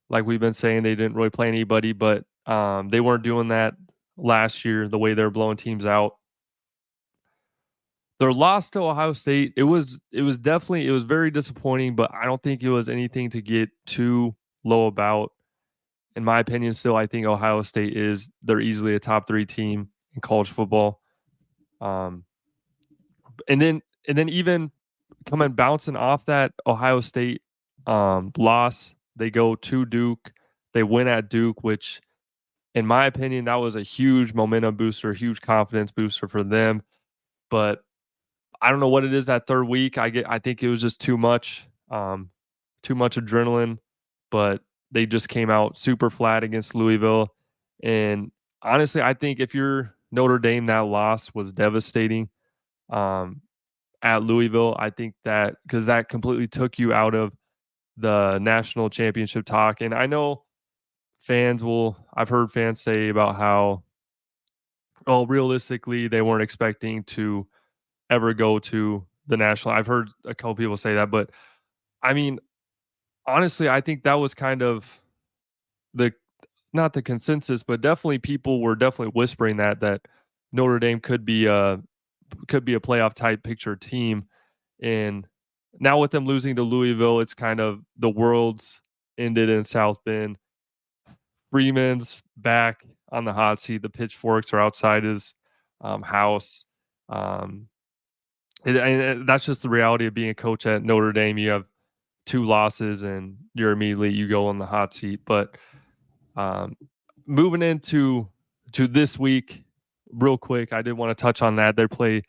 A: Like we've been saying, they didn't really play anybody, but they weren't doing that last year the way they were blowing teams out. Their loss to Ohio State, it was very disappointing, but I don't think it was anything to get too low about. In my opinion, still, I think Ohio State they're easily a top 3 team in college football. Um, and then even coming bouncing off that Ohio State loss, they go to Duke. They win at Duke, which, in my opinion, that was a huge momentum booster, huge confidence booster for them. But I don't know what it is that third week. I think it was just too much adrenaline. But they just came out super flat against Louisville. And honestly, I think if you're Notre Dame, that loss was devastating. Um, at Louisville. I think that because that completely took you out of the national championship talk. And I know I've heard fans say about how, oh, realistically, they weren't expecting to ever go to the national. I've heard a couple people say that, but I mean, honestly, I think that was kind of the not the consensus, but definitely people were definitely whispering that Notre Dame could be a playoff type picture team. And now with them losing to Louisville, it's kind of the world's ended in South Bend. Freeman's back on the hot seat. The pitchforks are outside his house. Um, and that's just the reality of being a coach at Notre Dame. You have 2 losses and you go on the hot seat. But um, moving into this week, real quick, I did want to touch on that. They play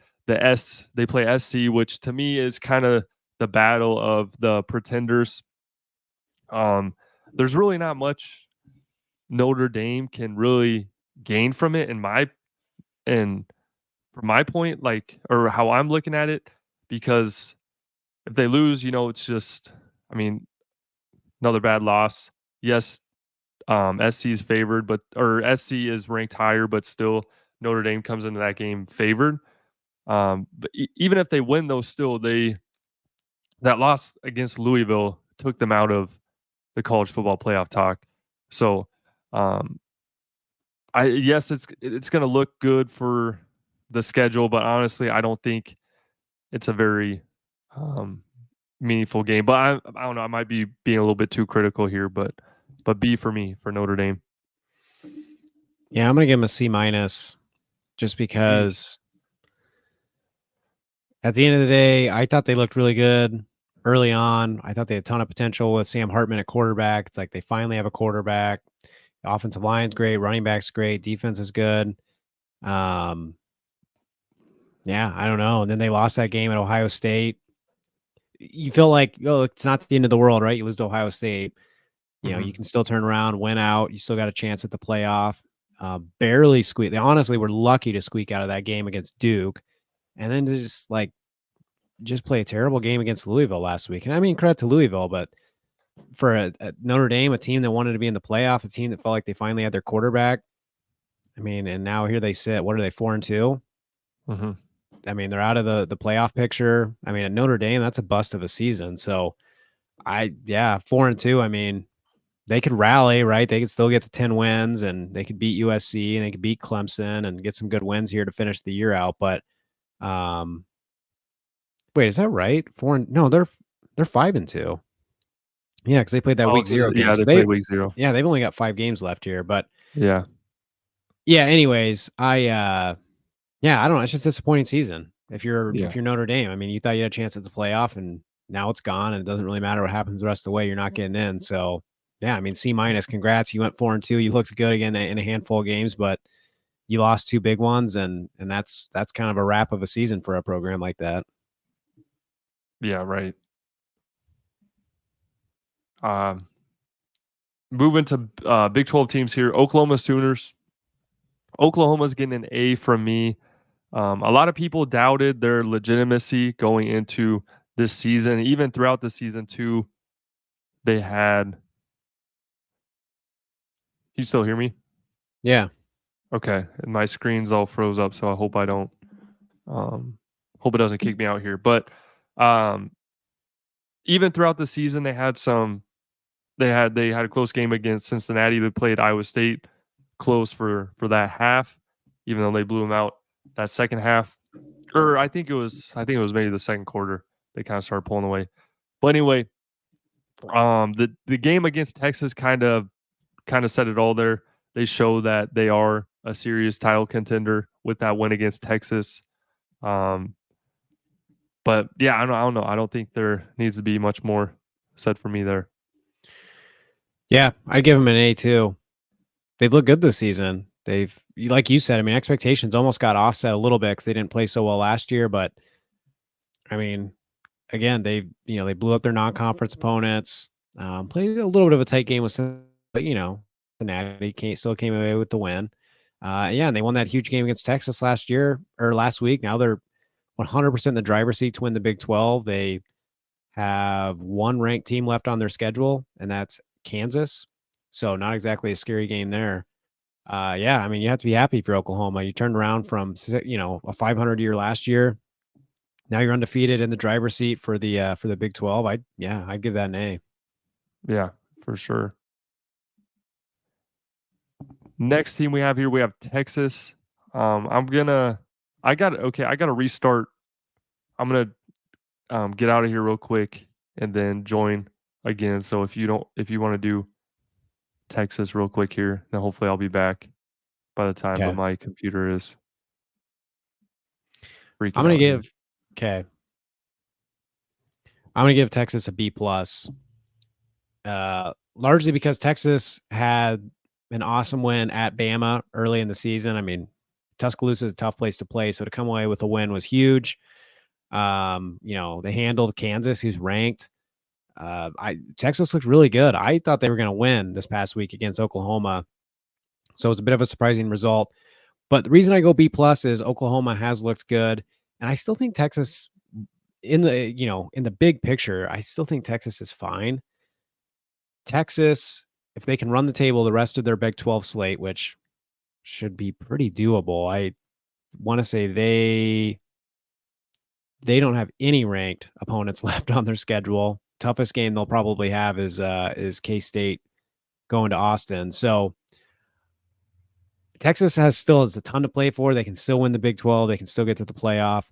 A: SC, which to me is kind of the battle of the pretenders. Um, there's really not much Notre Dame can really gain from it, and from my point, like, or how I'm looking at it, because if they lose, it's just, I mean, another bad loss. Yes, SC's favored, or SC is ranked higher, but still Notre Dame comes into that game favored. But even if they win, though, still that loss against Louisville took them out of the college football playoff talk. So, um, it's going to look good for the schedule, but honestly, I don't think it's a very um, meaningful game. But I don't know. I might be being a little bit too critical here, but B for me for Notre Dame.
B: Yeah, I'm gonna give them a C minus, just because at the end of the day, I thought they looked really good early on. I thought they had a ton of potential with Sam Hartman at quarterback. It's like they finally have a quarterback. The offensive line's great, running back's great, defense is good. Yeah, I don't know. And then they lost that game at Ohio State. You feel like, oh, it's not the end of the world, right? You lose to Ohio State. You know, you can still turn around, win out. You still got a chance at the playoff. Barely squeak. They honestly were lucky to squeak out of that game against Duke. And then to just play a terrible game against Louisville last week. And I mean, credit to Louisville, but for a Notre Dame, a team that wanted to be in the playoff, a team that felt like they finally had their quarterback. I mean, and now here they sit. What are they, 4-2?
A: Mm-hmm.
B: I mean, they're out of the playoff picture. I mean, at Notre Dame, that's a bust of a season. So 4-2. I mean, they could rally, right? They could still get to 10 wins, and they could beat USC, and they could beat Clemson and get some good wins here to finish the year out. But wait, is that right? No, they're 5-2. Yeah, because they played that week 0 game.
A: Yeah,
B: So
A: they played week 0.
B: Yeah, they've only got 5 games left here. But
A: Yeah.
B: Anyways, I don't know. It's just a disappointing season. If you're Notre Dame, I mean, you thought you had a chance at the playoff, and now it's gone, and it doesn't really matter what happens the rest of the way. You're not getting in. So yeah, I mean, C minus. Congrats. You went 4-2. You looked good again in a handful of games, but you lost 2 big ones, and that's kind of a wrap of a season for a program like that.
A: Yeah, right. Moving to Big 12 teams here, Oklahoma Sooners. Oklahoma's getting an A from me. A lot of people doubted their legitimacy going into this season. Even throughout the season, too, they had. You still hear me?
B: Yeah.
A: Okay. And my screen's all froze up, so I hope I don't. Hope it doesn't kick me out here. But Um, even throughout the season, they had a close game against Cincinnati. They played Iowa State close for that half, even though they blew them out that second half. Or I think it was maybe the second quarter they kind of started pulling away. But anyway, the game against Texas kind of said it all there. They show that they are a serious title contender with that win against Texas. Um, but yeah, I don't know. I don't think there needs to be much more said for me there.
B: Yeah, I'd give them an A too. They've looked good this season. Like you said, I mean, expectations almost got offset a little bit because they didn't play so well last year. But I mean, again, they blew up their non-conference opponents. Played a little bit of a tight game with some, but Cincinnati still came away with the win. Yeah, and they won that huge game against Texas last week. Now they're 100% in the driver's seat to win the Big 12. They have one ranked team left on their schedule, and that's Kansas. So not exactly a scary game there. Yeah, I mean, you have to be happy for Oklahoma. You turned around from a 500 year last year. Now you're undefeated in the driver's seat for the Big 12. I'd give that an A.
A: Yeah, for sure. Next team we have here, we have Texas. I got to restart. I'm gonna get out of here real quick and then join again. So if you want to do Texas real quick here, then hopefully I'll be back by the time. But
B: Okay.
A: my computer is
B: I'm
A: freaking
B: gonna
A: out here.
B: give okay. I'm gonna give Texas a B plus. Largely because Texas had an awesome win at Bama early in the season. I mean, Tuscaloosa is a tough place to play, so to come away with a win was huge. They handled Kansas, who's ranked. Texas looked really good. I thought they were going to win this past week against Oklahoma, so it was a bit of a surprising result. But the reason I go B plus is Oklahoma has looked good, and I still think Texas, in the big picture, I still think Texas is fine. Texas, if they can run the table the rest of their Big 12 slate, which should be pretty doable. I want to say they don't have any ranked opponents left on their schedule. Toughest game they'll probably have is K-State going to Austin. So Texas still has a ton to play for. They can still win the Big 12. They can still get to the playoff.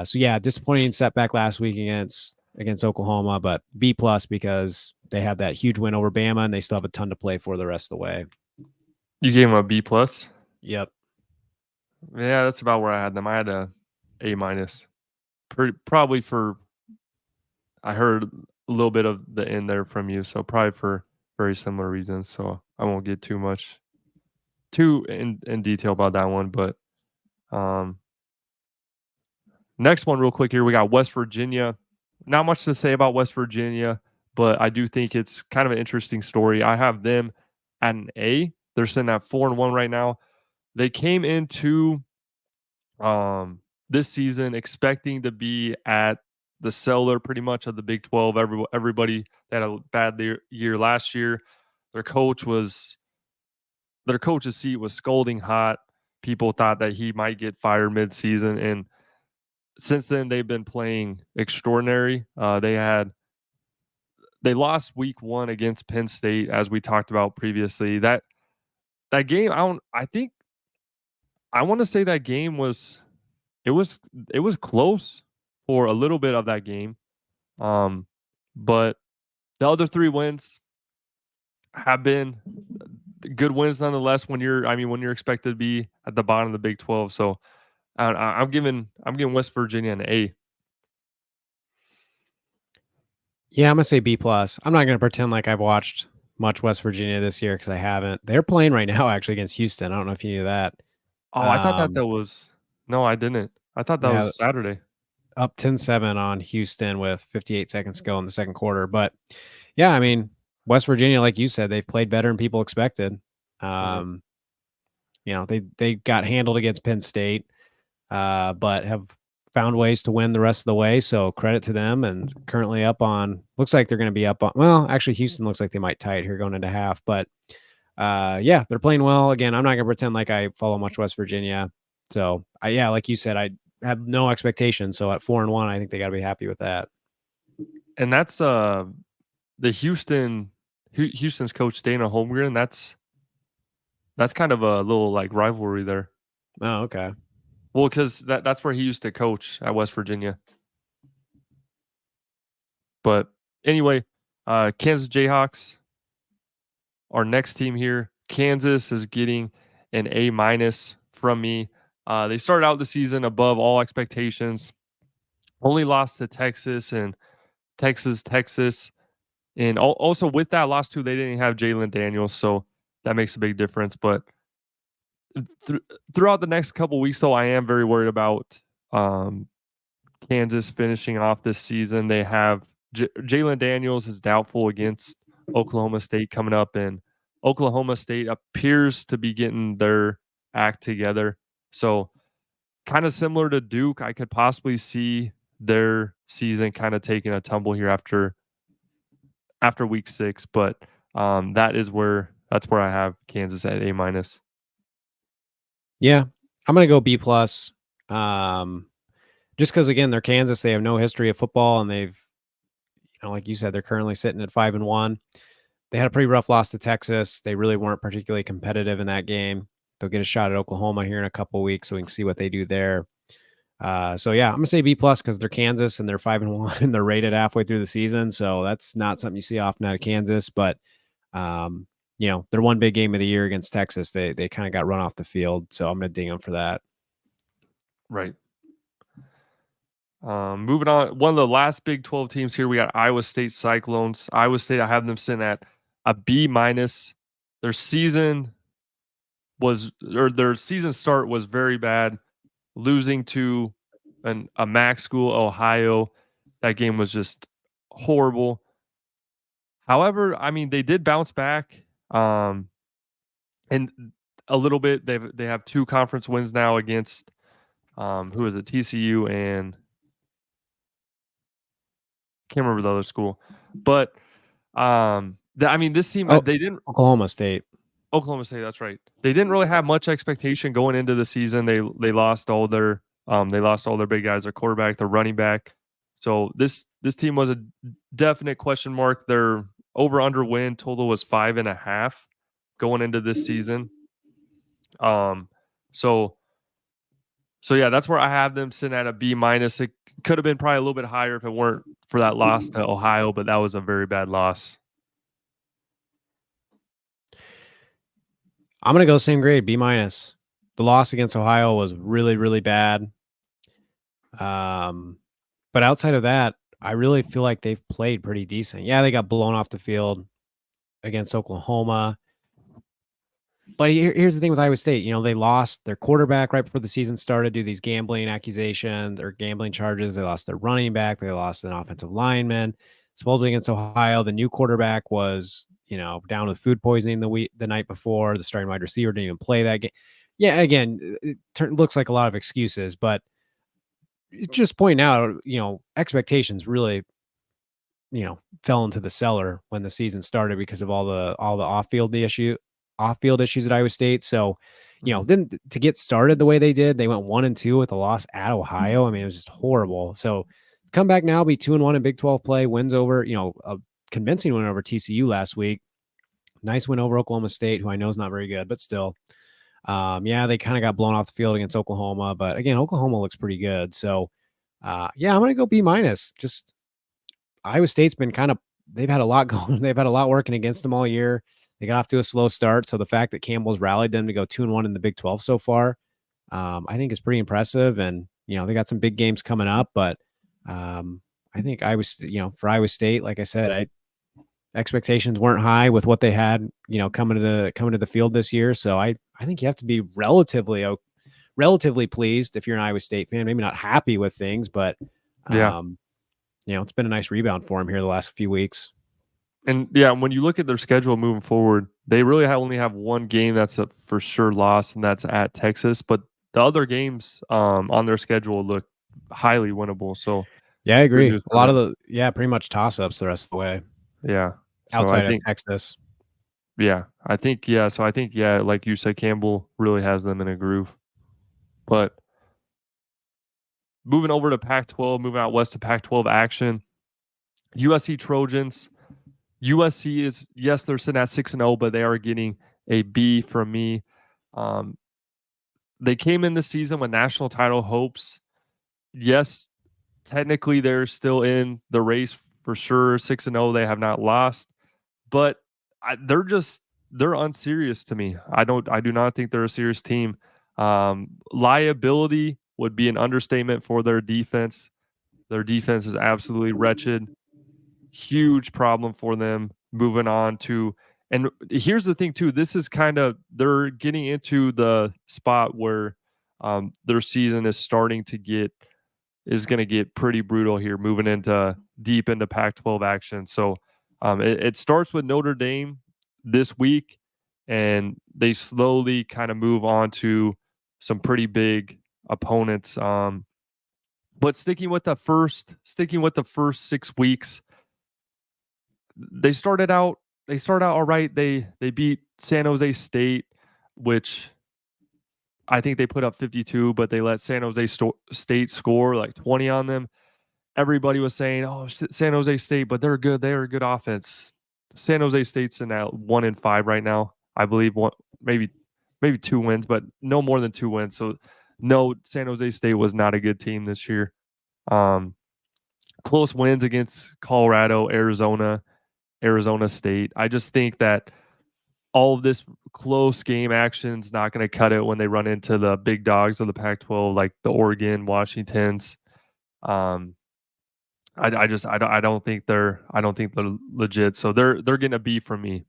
B: So yeah, disappointing setback last week against Oklahoma, but B plus because they have that huge win over Bama and they still have a ton to play for the rest of the way.
A: You gave them a B plus.
B: Yep.
A: Yeah, that's about where I had them. I had A minus. Probably for I heard a little bit of the end there from you, so probably for very similar reasons. So I won't get too in detail about that one. But next one, real quick here, we got West Virginia. Not much to say about West Virginia, but I do think it's kind of an interesting story. I have them at an A. They're sitting at 4-1 right now. They came into this season expecting to be at the cellar pretty much of the Big 12. Everybody that had a bad year last year. Their coach's seat was scalding hot. People thought that he might get fired mid-season, and since then they've been playing extraordinary. They lost week 1 against Penn State, as we talked about previously. That game, I want to say that game was it was close for a little bit of that game. But the other 3 wins have been good wins nonetheless when you're expected to be at the bottom of the Big 12. So I'm giving West Virginia an A.
B: Yeah, I'm gonna say B plus. I'm not gonna pretend like I've watched much West Virginia this year because I haven't. They're playing right now actually against Houston. I don't know if you knew that.
A: Oh, I thought that
B: Um,
A: was no, I didn't. I thought that
B: yeah,
A: was Saturday.
B: up 10-7 on Houston with 58 seconds to go in the second quarter. But yeah, I mean, West Virginia, like you said, they've played better than people expected.
A: Yeah.
B: Um, they got handled against Penn State, but have found ways to win the rest of the way. So credit to them. And currently looks like they're going to be up on. Well, actually, Houston looks like they might tie it here going into half. But they're playing well. Again, I'm not going to pretend like I follow much West Virginia. So yeah, like you said, have no expectations. So at 4-1, I think they got to be happy with that.
A: And that's the Houston's coach Dana Holmgren. That's kind of a little like rivalry there.
B: Oh, okay.
A: Well, because that's where he used to coach at West Virginia. But anyway, Kansas Jayhawks, our next team here. Kansas is getting an A- from me. They started out the season above all expectations. Only lost to Texas and Texas. And also with that loss too, they didn't have Jalen Daniels, so that makes a big difference. But throughout the next couple weeks, though, I am very worried about Kansas finishing off this season. They have Jalen Daniels is doubtful against Oklahoma State coming up, and Oklahoma State appears to be getting their act together. So, kind of similar to Duke, I could possibly see their season kind of taking a tumble here after week 6, but that's where I have Kansas at A-.
B: Yeah, I'm gonna go B plus. Just because again they're Kansas, they have no history of football, and they've, like you said, they're currently sitting at 5-1. They had a pretty rough loss to Texas. They really weren't particularly competitive in that game. They'll get a shot at Oklahoma here in a couple of weeks, so we can see what they do there. So yeah, I'm gonna say B plus because they're Kansas and they're 5-1 and they're rated halfway through the season. So that's not something you see often out of Kansas, but their one big game of the year against Texas, they kind of got run off the field. So I'm gonna ding them for that.
A: Right. Moving on, one of the last Big 12 teams here, we got Iowa State Cyclones. Iowa State, I have them sitting at a B-. Their season their season start was very bad, losing to a MAC school, Ohio. That game was just horrible. However, I mean, they did bounce back, and a little bit. They have 2 conference wins now against who is it? TCU and can't remember the other school, but I mean, this team
B: Oh,
A: they didn't.
B: Oklahoma State.
A: Oklahoma State, that's right. They didn't really have much expectation going into the season. They lost all their big guys, their quarterback, their running back. So this team was a definite question mark. Their over under win total was 5.5 going into this season. So yeah, that's where I have them sitting at a B-. It could have been probably a little bit higher if it weren't for that loss to Ohio, but that was a very bad loss.
B: I'm gonna go same grade, B-. The loss against Ohio was really, really bad. But outside of that, I really feel like they've played pretty decent. Yeah, they got blown off the field against Oklahoma. But here's the thing with Iowa State. They lost their quarterback right before the season started due to these gambling accusations or gambling charges. They lost their running back. They lost an offensive lineman. Supposedly against Ohio, the new quarterback was, down with food poisoning the night before. The starting wide receiver didn't even play that game. Yeah, again, it looks like a lot of excuses, but just pointing out, expectations really, fell into the cellar when the season started because of all the off-field issues at Iowa State. So, then to get started the way they did, they went 1-2 with a loss at Ohio. I mean, it was just horrible. So come back now, be 2-1 in Big 12 play, wins over, a convincing win over TCU last week. Nice win over Oklahoma State, who I know is not very good, but still. Yeah, they kind of got blown off the field against Oklahoma, but again, Oklahoma looks pretty good. So, yeah, I'm going to go B-. Just Iowa State's been they've had a lot going. They've had a lot working against them all year. They got off to a slow start. So the fact that Campbell's rallied them to go 2-1 in the Big 12 so far, I think is pretty impressive. And, they got some big games coming up, but I think for Iowa State, like I said, expectations weren't high with what they had, coming to the field this year. So I think you have to be relatively pleased if you're an Iowa State fan, maybe not happy with things, but
A: Yeah.
B: it's been a nice rebound for him here the last few weeks.
A: And yeah, when you look at their schedule moving forward, they really only have one game that's a for sure loss, and that's at Texas. But the other games on their schedule look highly winnable. So
B: yeah, I
A: good
B: agree.
A: news
B: A
A: for
B: lot of
A: them.
B: pretty much toss ups the rest of the way.
A: Yeah. So I
B: Outside of
A: think
B: Texas.
A: So I think like you said, Campbell really has them in a groove. But moving over to Pac-12, moving out west to Pac-12 action. USC Trojans. USC is, yes, they're sitting at 6-0, but they are getting a B from me. They came in this season with national title hopes. Yes, technically they're still in the race for sure. 6-0, they have not lost, but they're unserious to me. I do not think they're a serious team. Liability would be an understatement for their defense. Their defense is absolutely wretched. Huge problem for them moving on to. And here's the thing too, this is kind of, they're getting into the spot where their season is starting to get, is going to get pretty brutal here, moving into deep into Pac-12 action. So it starts with Notre Dame this week, and they slowly kind of move on to some pretty big opponents. But sticking with the first 6 weeks, they started out all right. They beat San Jose State, which I think they put up 52, but they let San Jose State score like 20 on them. Everybody was saying, "Oh, San Jose State," but they're good. They're a good offense. San Jose State's in at 1-5 right now. I believe one, maybe 2 wins, but no more than 2 wins. So no, San Jose State was not a good team this year. Close wins against Colorado, Arizona State. I just think that all of this close game action is not going to cut it when they run into the big dogs of the Pac-12, like the Oregon, Washingtons. I don't think they're legit. So they're getting a B from me.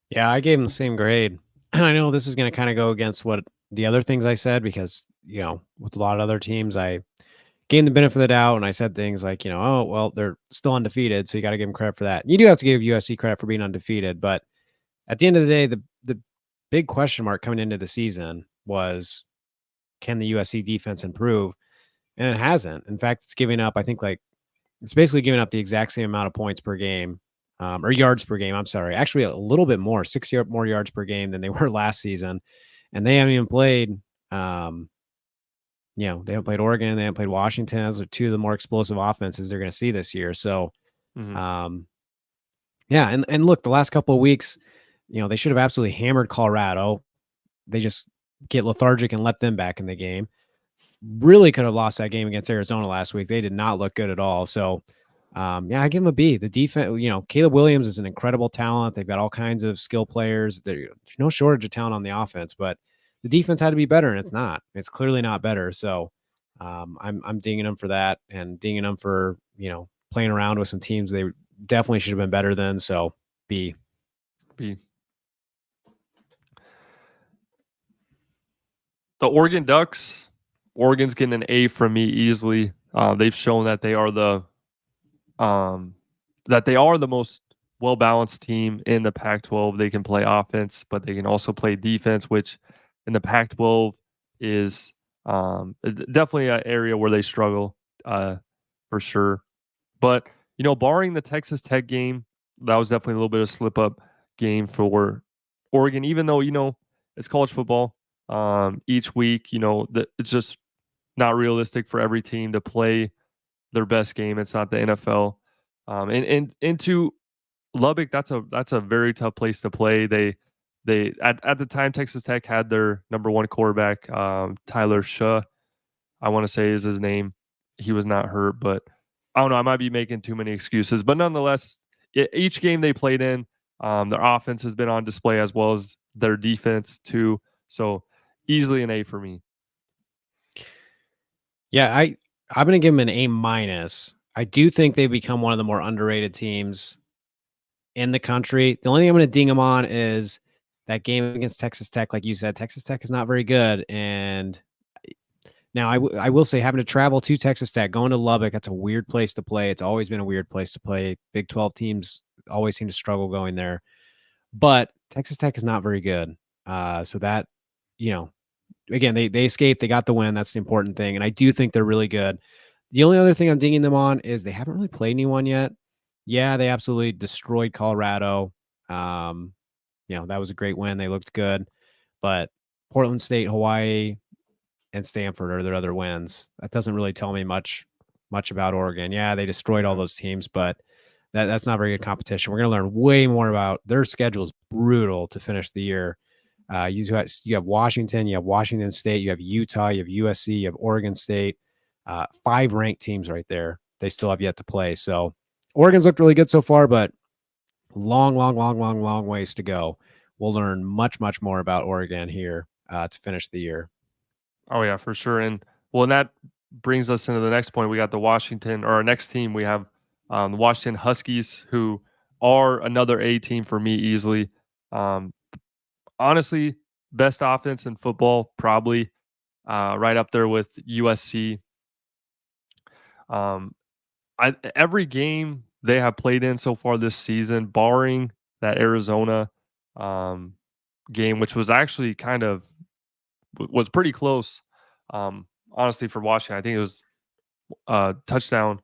B: Yeah, I gave them the same grade. And I know this is going to kind of go against what the other things I said because, with a lot of other teams, I gave them the benefit of the doubt and I said things like, oh, well, they're still undefeated. So you got to give them credit for that. You do have to give USC credit for being undefeated. But at the end of the day, the big question mark coming into the season was, can the USC defense improve? And it hasn't. In fact, it's giving up, I think, it's basically giving up the exact same amount of points per game, or yards per game. I'm sorry. Actually, a little bit more, 6 more yards per game than they were last season. And they haven't even played, they haven't played Oregon. They haven't played Washington. Those are two of the more explosive offenses they're going to see this year. So, yeah. And look, the last couple of weeks, they should have absolutely hammered Colorado. They just get lethargic and let them back in the game. Really could have lost that game against Arizona last week. They did not look good at all. So, I give them a B. The defense, Caleb Williams is an incredible talent. They've got all kinds of skill players. There's no shortage of talent on the offense, but the defense had to be better, and it's not. It's clearly not better. So, I'm dinging them for that, and dinging them for playing around with some teams they definitely should have been better than. So, B.
A: The Oregon Ducks. Oregon's getting an A from me easily. They've shown that they are the most well-balanced team in the Pac-12. They can play offense, but they can also play defense, which in the Pac-12 is definitely an area where they struggle for sure. But barring the Texas Tech game, that was definitely a little bit of slip-up game for Oregon. Even though it's college football, each week it's just not realistic for every team to play their best game. It's not the NFL. And into Lubbock, that's a very tough place to play. They at the time Texas Tech had their number one quarterback, Tyler Shaw, I want to say is his name. He was not hurt, but I don't know. I might be making too many excuses, but nonetheless, each game they played in, their offense has been on display as well as their defense too. So easily an A for me.
B: Yeah, I'm going to give them an A minus. I do think they've become one of the more underrated teams in the country. The only thing I'm going to ding them on is that game against Texas Tech. Like you said, Texas Tech is not very good. And now I will say, having to travel to Texas Tech, going to Lubbock, that's a weird place to play. It's always been a weird place to play. Big 12 teams always seem to struggle going there. But Texas Tech is not very good. So that, again, they escaped. They got the win. That's the important thing. And I do think they're really good. The only other thing I'm dinging them on is they haven't really played anyone yet. Yeah, they absolutely destroyed Colorado. That was a great win. They looked good. But Portland State, Hawaii, and Stanford are their other wins. That doesn't really tell me much about Oregon. Yeah, they destroyed all those teams, but that's not very good competition. We're going to learn way more about their schedule. Is brutal to finish the year. You have Washington, you have Washington State, you have Utah, you have USC, you have Oregon State, 5 ranked teams right there. They still have yet to play. So Oregon's looked really good so far, but long ways to go. We'll learn much more about Oregon here to finish the year.
A: Oh yeah, for sure. And that brings us into the next point. We got the Washington, or our next team. We have the Washington Huskies, who are another A team for me easily. Honestly, best offense in football, probably right up there with USC. Every game they have played in so far this season, barring that Arizona game, which was actually was pretty close. Honestly, for Washington, I think it was a touchdown,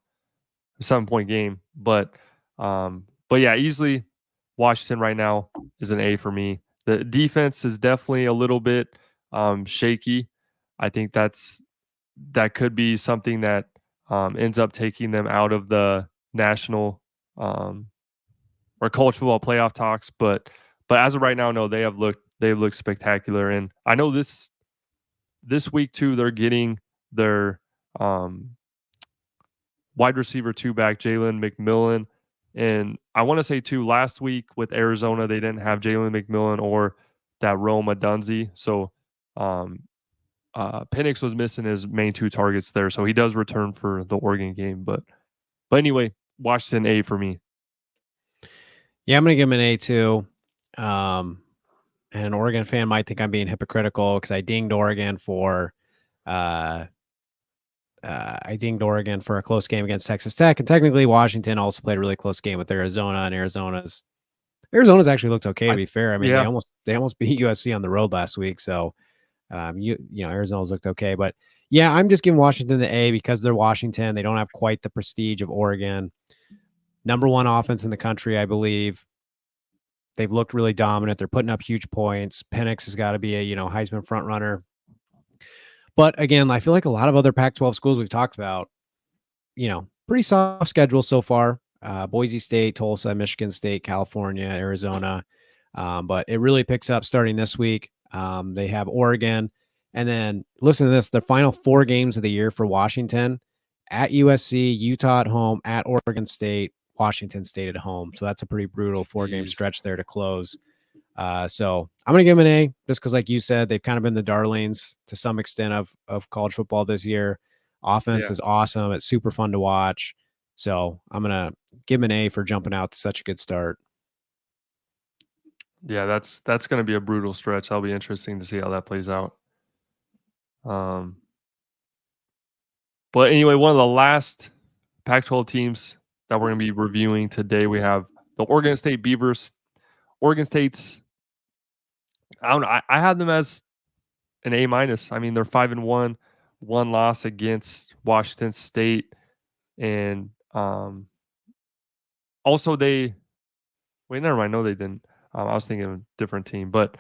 A: 7-point game. But yeah, easily Washington right now is an A for me. The defense is definitely a little bit shaky. I think that could be something that ends up taking them out of the national or college football playoff talks. But as of right now, no, they've looked spectacular. And I know this week too, they're getting their wide receiver 2 back, Jalen McMillan. And I want to say too, last week with Arizona, they didn't have Jalen McMillan or that Roma Dunzy. So Penix was missing his main 2 targets there. So he does return for the Oregon game. But anyway, Washington A for me.
B: Yeah, I'm going to give him an A too. And an Oregon fan might think I'm being hypocritical because I dinged Oregon for a close game against Texas Tech, and technically Washington also played a really close game with Arizona, and Arizona's actually looked okay, to be fair. I mean,
A: yeah.
B: they almost beat USC on the road last week, so Arizona's looked okay. But yeah, I'm just giving Washington the A because they're Washington. They don't have quite the prestige of Oregon. Number 1 offense in the country, I believe. They've looked really dominant. They're putting up huge points. Penix has got to be a Heisman front runner. But again, I feel like a lot of other Pac-12 schools we've talked about, pretty soft schedule so far. Boise State, Tulsa, Michigan State, California, Arizona. But it really picks up starting this week. They have Oregon. And then listen to this, the final 4 games of the year for Washington: at USC, Utah at home, at Oregon State, Washington State at home. So that's a pretty brutal 4-game stretch there to close. So I'm going to give them an A just because, like you said, they've kind of been the darlings to some extent of college football this year. Offense is awesome. It's super fun to watch. So I'm going to give them an A for jumping out to such a good start.
A: Yeah, that's going to be a brutal stretch. That'll be interesting to see how that plays out. But anyway, one of the last Pac-12 teams that we're going to be reviewing today, we have the Oregon State Beavers. Oregon State's, I don't know, I had them as an A-. I mean, they're 5-1, 1 loss against Washington State, and also never mind. No, they didn't. I was thinking of a different team, but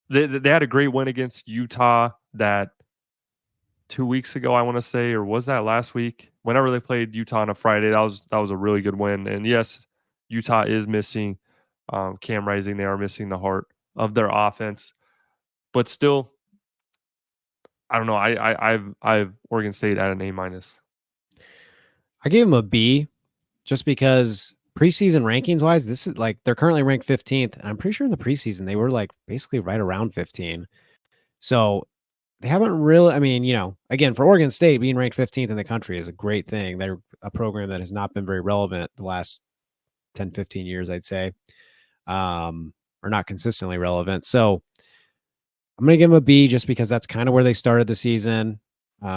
A: they had a great win against Utah that 2 weeks ago, I want to say, or was that last week? Whenever they played Utah on a Friday, that was a really good win. And yes, Utah is missing Cam Rising. They are missing the heart of their offense, but still, I don't know. I've Oregon State at an A-.
B: I gave them a B just because preseason rankings wise, this is like they're currently ranked 15th. And I'm pretty sure in the preseason they were like basically right around 15. So they haven't really, I mean, again, for Oregon State, being ranked 15th in the country is a great thing. They're a program that has not been very relevant the last 10, 15 years, I'd say, or not consistently relevant. So I'm going to give them a B just because that's kind of where they started the season. They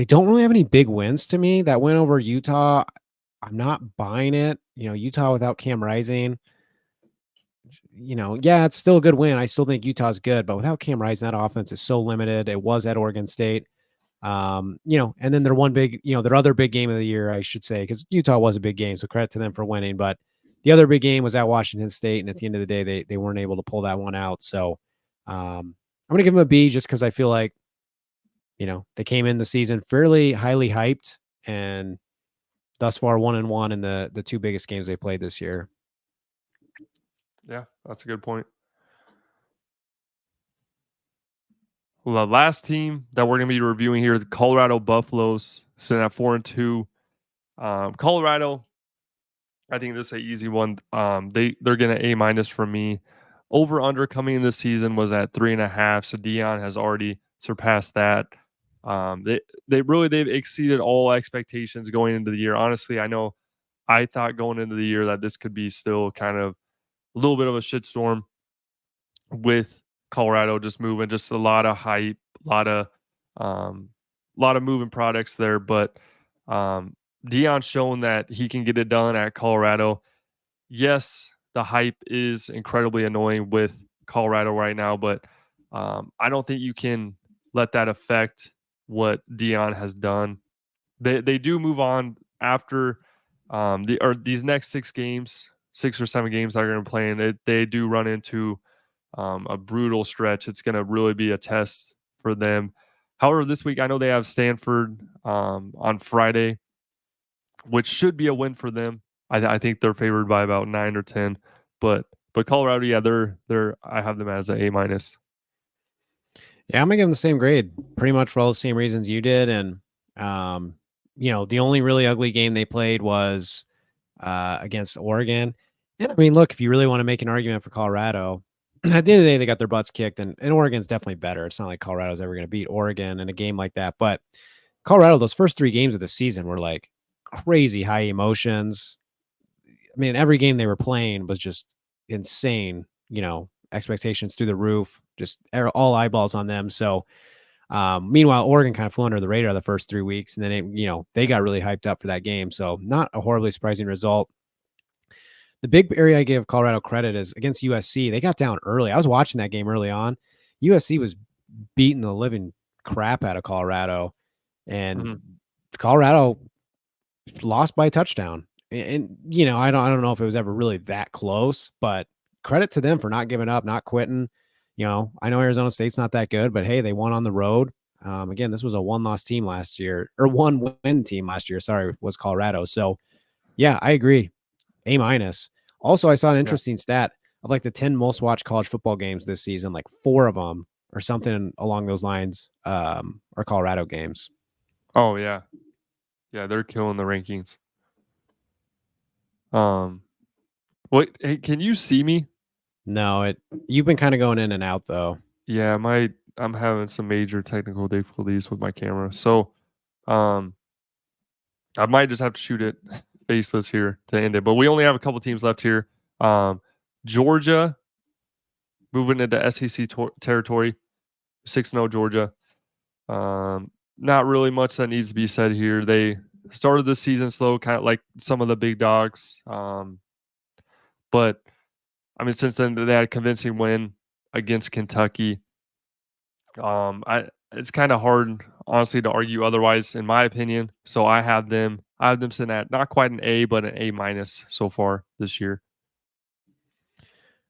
B: don't really have any big wins to me. That win over Utah, I'm not buying it. Utah without Cam Rising, yeah, it's still a good win. I still think Utah's good, but without Cam Rising, that offense is so limited. It was at Oregon State. And then their their other big game of the year, I should say, because Utah was a big game, so credit to them for winning. But the other big game was at Washington State, and at the end of the day, they weren't able to pull that one out. So I'm gonna give them a B just because I feel like, they came in the season fairly highly hyped and thus far 1-1 in the two biggest games they played this year.
A: Yeah, that's a good point. Well, the last team that we're going to be reviewing here is the Colorado Buffaloes, sitting at 4-2. Colorado, I think this is an easy one. They're getting an A- from me. Over under coming in this season was at 3.5, so Dion has already surpassed that. They've exceeded all expectations going into the year. Honestly, I know I thought going into the year that this could be still kind of a little bit of a shitstorm with Colorado just moving, just a lot of hype, a um, lot of moving products there. But Dion's shown that he can get it done at Colorado. Yes, the hype is incredibly annoying with Colorado right now, but I don't think you can let that affect what Dion has done. They do move on after these next 6 games, 6 or 7 games that are going to play, and they do run into a brutal stretch. It's going to really be a test for them. However, this week I know they have Stanford on Friday, which should be a win for them. I think they're favored by about 9 or 10, but Colorado, yeah, they're I have them as an A-.
B: Yeah, I'm gonna give them the same grade, pretty much for all the same reasons you did. And the only really ugly game they played was against Oregon. And I mean, look, if you really want to make an argument for Colorado, at the end of the day, they got their butts kicked, and Oregon's definitely better. It's not like Colorado's ever going to beat Oregon in a game like that. But Colorado, those first 3 games of the season were like crazy high emotions. I mean, every game they were playing was just insane, expectations through the roof, just all eyeballs on them. So, meanwhile, Oregon kind of flew under the radar the first 3 weeks, and then they got really hyped up for that game. So, not a horribly surprising result. The big area I give Colorado credit is against USC. They got down early. I was watching that game early on. USC was beating the living crap out of Colorado, and
A: Mm-hmm.
B: Colorado lost by a touchdown. And I don't know if it was ever really that close, but credit to them for not giving up, not quitting. I know Arizona State's not that good, but hey, they won on the road. Again, this was a one-loss team last year, or one-win team last year. Sorry, was Colorado. So yeah, I agree. A-. Also, I saw an
A: Yeah.
B: interesting stat of like the 10 most watched college football games this season, like 4 of them or something along those lines are Colorado games.
A: Oh yeah, yeah, they're killing the rankings. Um, what? Hey, can you see me?
B: No, you've been kind of going in and out though.
A: Yeah, I'm having some major technical difficulties with my camera, so um, I might just have to shoot it faceless here to end it. But we only have a couple teams left here. Georgia moving into SEC territory, 6-0 Georgia. Not really much that needs to be said here. They started the season slow, kind of like some of the big dogs. But I mean, since then they had a convincing win against Kentucky. It's kind of hard, honestly, to argue otherwise, in my opinion. So I have them. I have them sitting at not quite an A, but an A- so far this year.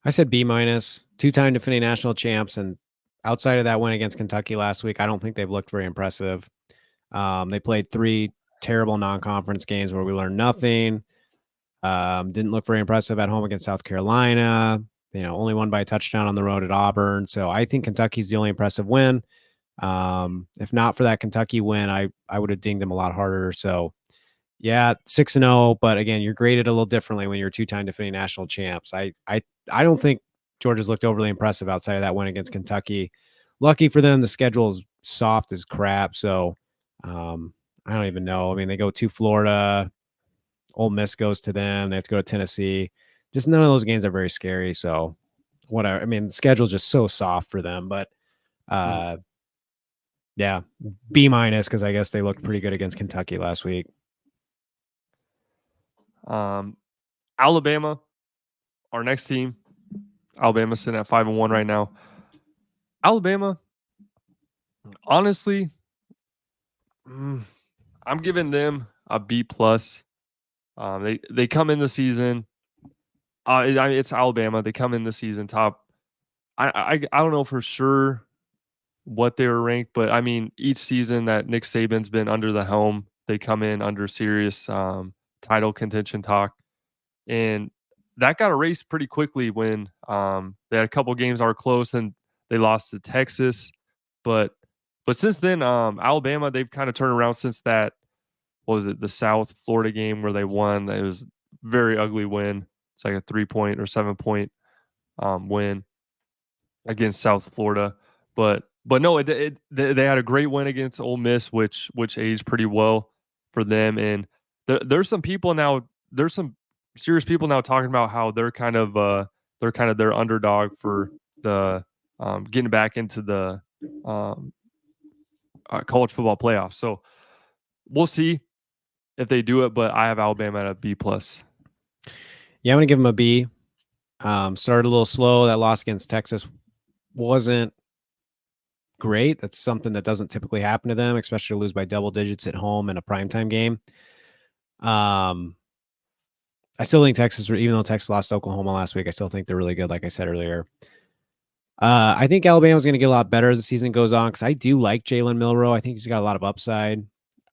B: I said B-, 2-time defending national champs, and outside of that win against Kentucky last week, I don't think they've looked very impressive. They played 3 terrible non-conference games where we learned nothing. Didn't look very impressive at home against South Carolina. Only won by a touchdown on the road at Auburn. So I think Kentucky's the only impressive win. If not for that Kentucky win, I would have dinged them a lot harder. So yeah, 6-0, but again, you're graded a little differently when you're 2-time defending national champs. I don't think Georgia's looked overly impressive outside of that win against Kentucky. Lucky for them, the schedule is soft as crap. So I don't even know. I mean, they go to Florida, Ole Miss goes to them, they have to go to Tennessee. Just none of those games are very scary. So whatever. I mean, the schedule's just so soft for them. But
A: Mhm.
B: yeah, B- because I guess they looked pretty good against Kentucky last week.
A: Alabama, our next team. Alabama's sitting at 5-1 right now. Alabama, honestly, I'm giving them a B+. They come in the season. It's Alabama. They come in the season top. I don't know for sure what they were ranked, but I mean, each season that Nick Saban's been under the helm, they come in under serious title contention talk, and that got erased pretty quickly when they had a couple games that were close and they lost to Texas, but since then, Alabama, they've kind of turned around since that. What was it, the South Florida game where they won? It was a very ugly win. It's like a 3-point or 7-point win against South Florida. But no, they had a great win against Ole Miss, which aged pretty well for them. And there's some people now. There's some serious people now talking about how they're kind of their underdog for the getting back into the um, college football playoffs. So we'll see if they do it. But I have Alabama at a B plus.
B: Yeah, I'm gonna give them a B. Started a little slow. That loss against Texas wasn't great. That's something that doesn't typically happen to them, especially to lose by double digits at home in a primetime game. I still think Texas, even though Texas lost to Oklahoma last week, I still think they're really good, like I said earlier. I think Alabama's going to get a lot better as the season goes on because I do like Jalen Milroe. I think he's got a lot of upside.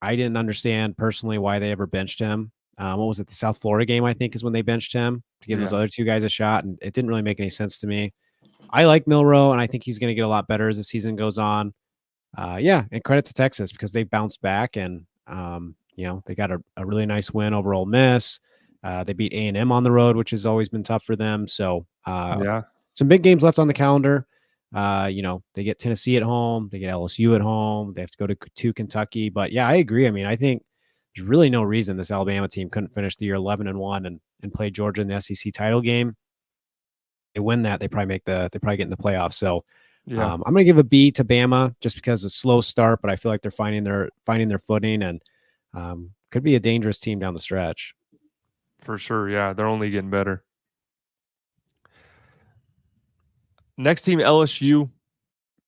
B: I didn't understand personally why they ever benched him. What was it? The South Florida game, I think, is when they benched him to give those other two guys a shot, and it didn't really make any sense to me. I like Milroe, and I think he's going to get a lot better as the season goes on. Yeah, and credit to Texas because they bounced back and they got a really nice win over Ole Miss. They beat A&M on the road, which has always been tough for them. So
A: Yeah.
B: some big games left on the calendar. They get Tennessee at home, they get LSU at home, they have to go to Kentucky. But yeah, I agree. I mean, I think there's really no reason this Alabama team couldn't finish the year 11-1 and play Georgia in the SEC title game. They win that, they probably get in the playoffs. So
A: Yeah.
B: I'm gonna give a B to Bama just because it's a slow start, but I feel like they're finding their footing and could be a dangerous team down the stretch.
A: For sure. Yeah. They're only getting better. Next team, LSU.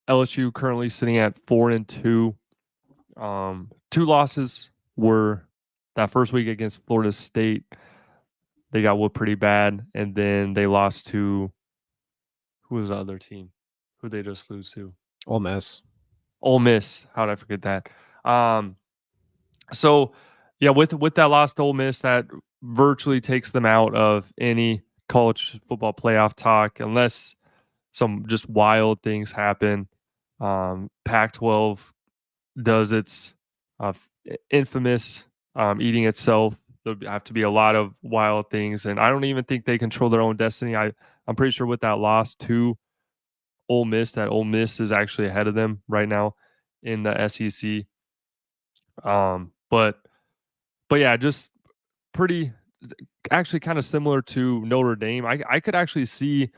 A: LSU currently sitting at 4-2. 2 losses were that first week against Florida State. They got whooped pretty bad, and then they lost to who was the other team? Who they just lose to?
B: Ole Miss.
A: Ole Miss. How did I forget that? So yeah, with that loss to Ole Miss, that virtually takes them out of any college football playoff talk, unless some just wild things happen. Pac-12 does its infamous eating itself. There'll have to be a lot of wild things, and I don't even think they control their own destiny. I'm pretty sure with that loss to Ole Miss, that Ole Miss is actually ahead of them right now in the SEC. But yeah, just pretty actually kind of similar to Notre Dame. I could actually see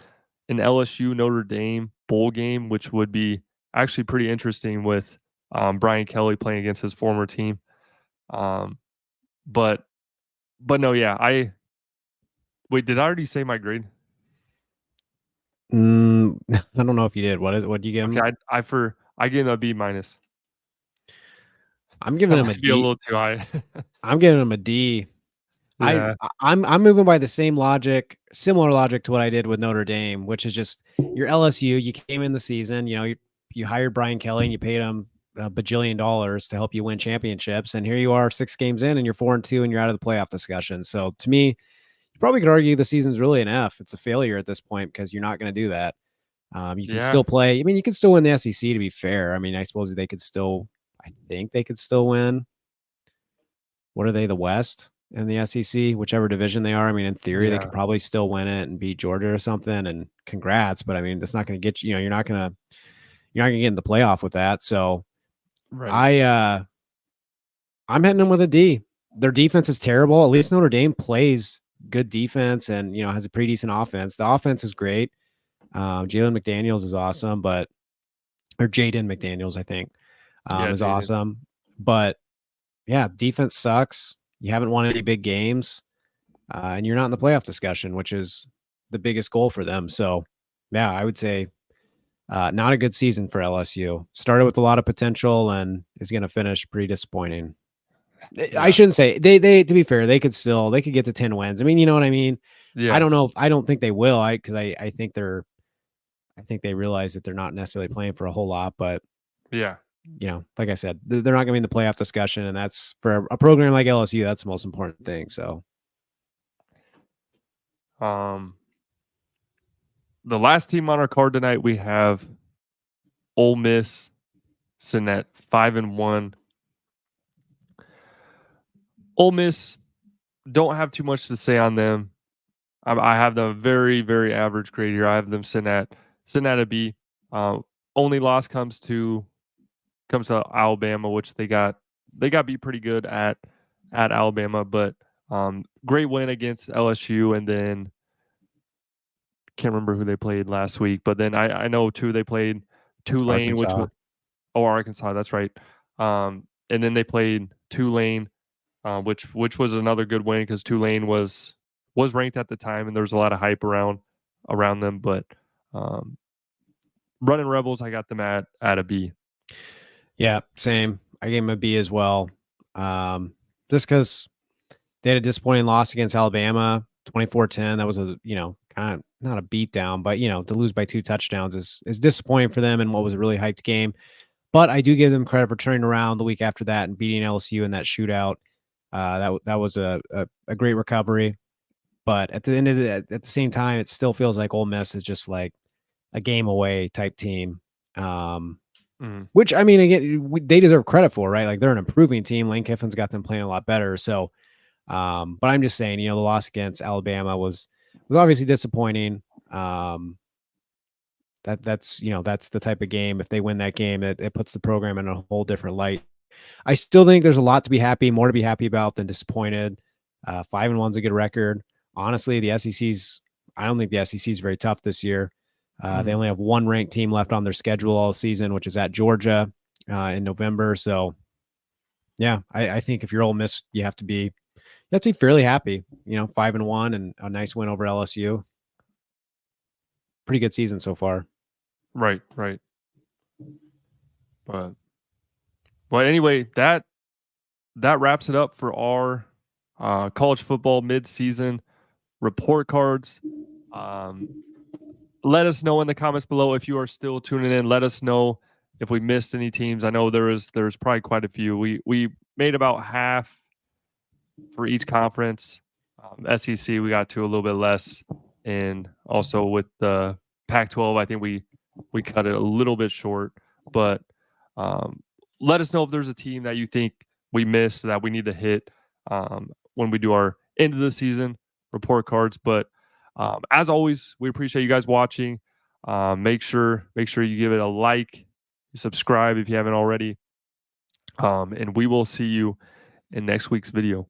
A: an LSU Notre Dame bowl game, which would be actually pretty interesting with Brian Kelly playing against his former team. But no, yeah. Wait, did I already say my grade?
B: I don't know if you did. What do you give him?
A: Okay, I gave him a B minus.
B: I'm giving
A: That
B: him a
A: might be a
B: D.
A: little too high.
B: I'm giving him a D.
A: Yeah.
B: I'm moving by the same logic, similar logic to what I did with Notre Dame, which is just your LSU. You came in the season, you hired Brian Kelly and you paid him a bajillion dollars to help you win championships, and here you are 6 games in and you're 4-2 and you're out of the playoff discussion. So to me, you probably could argue the season's really an F. It's a failure at this point because you're not going to do that. You can still play. I mean, you can still win the SEC. To be fair, I mean, I suppose they could still. I think they could still win. What are they? The West and the SEC, whichever division they are. I mean, in theory, they could probably still win it and beat Georgia or something. And congrats, but I mean, that's not going to get you. You're not going to get in the playoff with that. So
A: Right.
B: I'm hitting them with a D. Their defense is terrible. At least Notre Dame plays good defense and has a pretty decent offense. The offense is great. Jalen McDaniels is awesome, or Jaden McDaniels, I think, is
A: Jaden.
B: awesome. But yeah, defense sucks. You haven't won any big games, and you're not in the playoff discussion, which is the biggest goal for them. So, yeah, I would say not a good season for LSU. Started with a lot of potential and is going to finish pretty disappointing.
A: Yeah.
B: I shouldn't say they. To be fair, they could get to 10 wins. I mean, you know what I mean.
A: Yeah.
B: I don't know. I don't think they will. I think they realize that they're not necessarily playing for a whole lot, but
A: Yeah.
B: Like I said, they're not going to be in the playoff discussion, and that's for a program like LSU. That's the most important thing. So,
A: The last team on our card tonight, we have Ole Miss sitting at 5-1. Ole Miss, don't have too much to say on them. I have them very, very average grade here. I have them sitting at a B. Only loss comes to Alabama, which they got beat pretty good at Alabama, but great win against LSU, and then can't remember who they played last week, but then I know too they played Tulane, which
B: Arkansas.
A: Arkansas, that's right. And then they played Tulane, which was another good win because Tulane was ranked at the time, and there was a lot of hype around them. But Running Rebels, I got them at a B.
B: Yeah, same. I gave them a B as well. Just because they had a disappointing loss against Alabama, 24-10. That was a kind of not a beatdown, but to lose by 2 touchdowns is disappointing for them in what was a really hyped game. But I do give them credit for turning around the week after that and beating LSU in that shootout. That was a great recovery. But at the end of at the same time, it still feels like Ole Miss is just like a game away type team. Which, I mean, again, they deserve credit for, right? Like, they're an improving team. Lane Kiffin's got them playing a lot better. So, but I'm just saying, the loss against Alabama was obviously disappointing. That's the type of game. If they win that game, it puts the program in a whole different light. I still think there's a lot to be more to be happy about than disappointed. 5-1's a good record. Honestly, I don't think the SEC is very tough this year. They only have one ranked team left on their schedule all season, which is at Georgia in November. So, yeah, I think if you're Ole Miss, you have to be fairly happy. 5-1 and a nice win over LSU. Pretty good season so far.
A: Right. But anyway, that wraps it up for our college football midseason report cards. Let us know in the comments below if you are still tuning in. Let us know if we missed any teams. I know there's probably quite a few. We made about half for each conference. SEC we got to a little bit less, and also with the Pac-12, I think we cut it a little bit short. But let us know if there's a team that you think we missed that we need to hit when we do our end of the season report cards. But as always, we appreciate you guys watching. Make sure you give it a like, subscribe if you haven't already, and we will see you in next week's video.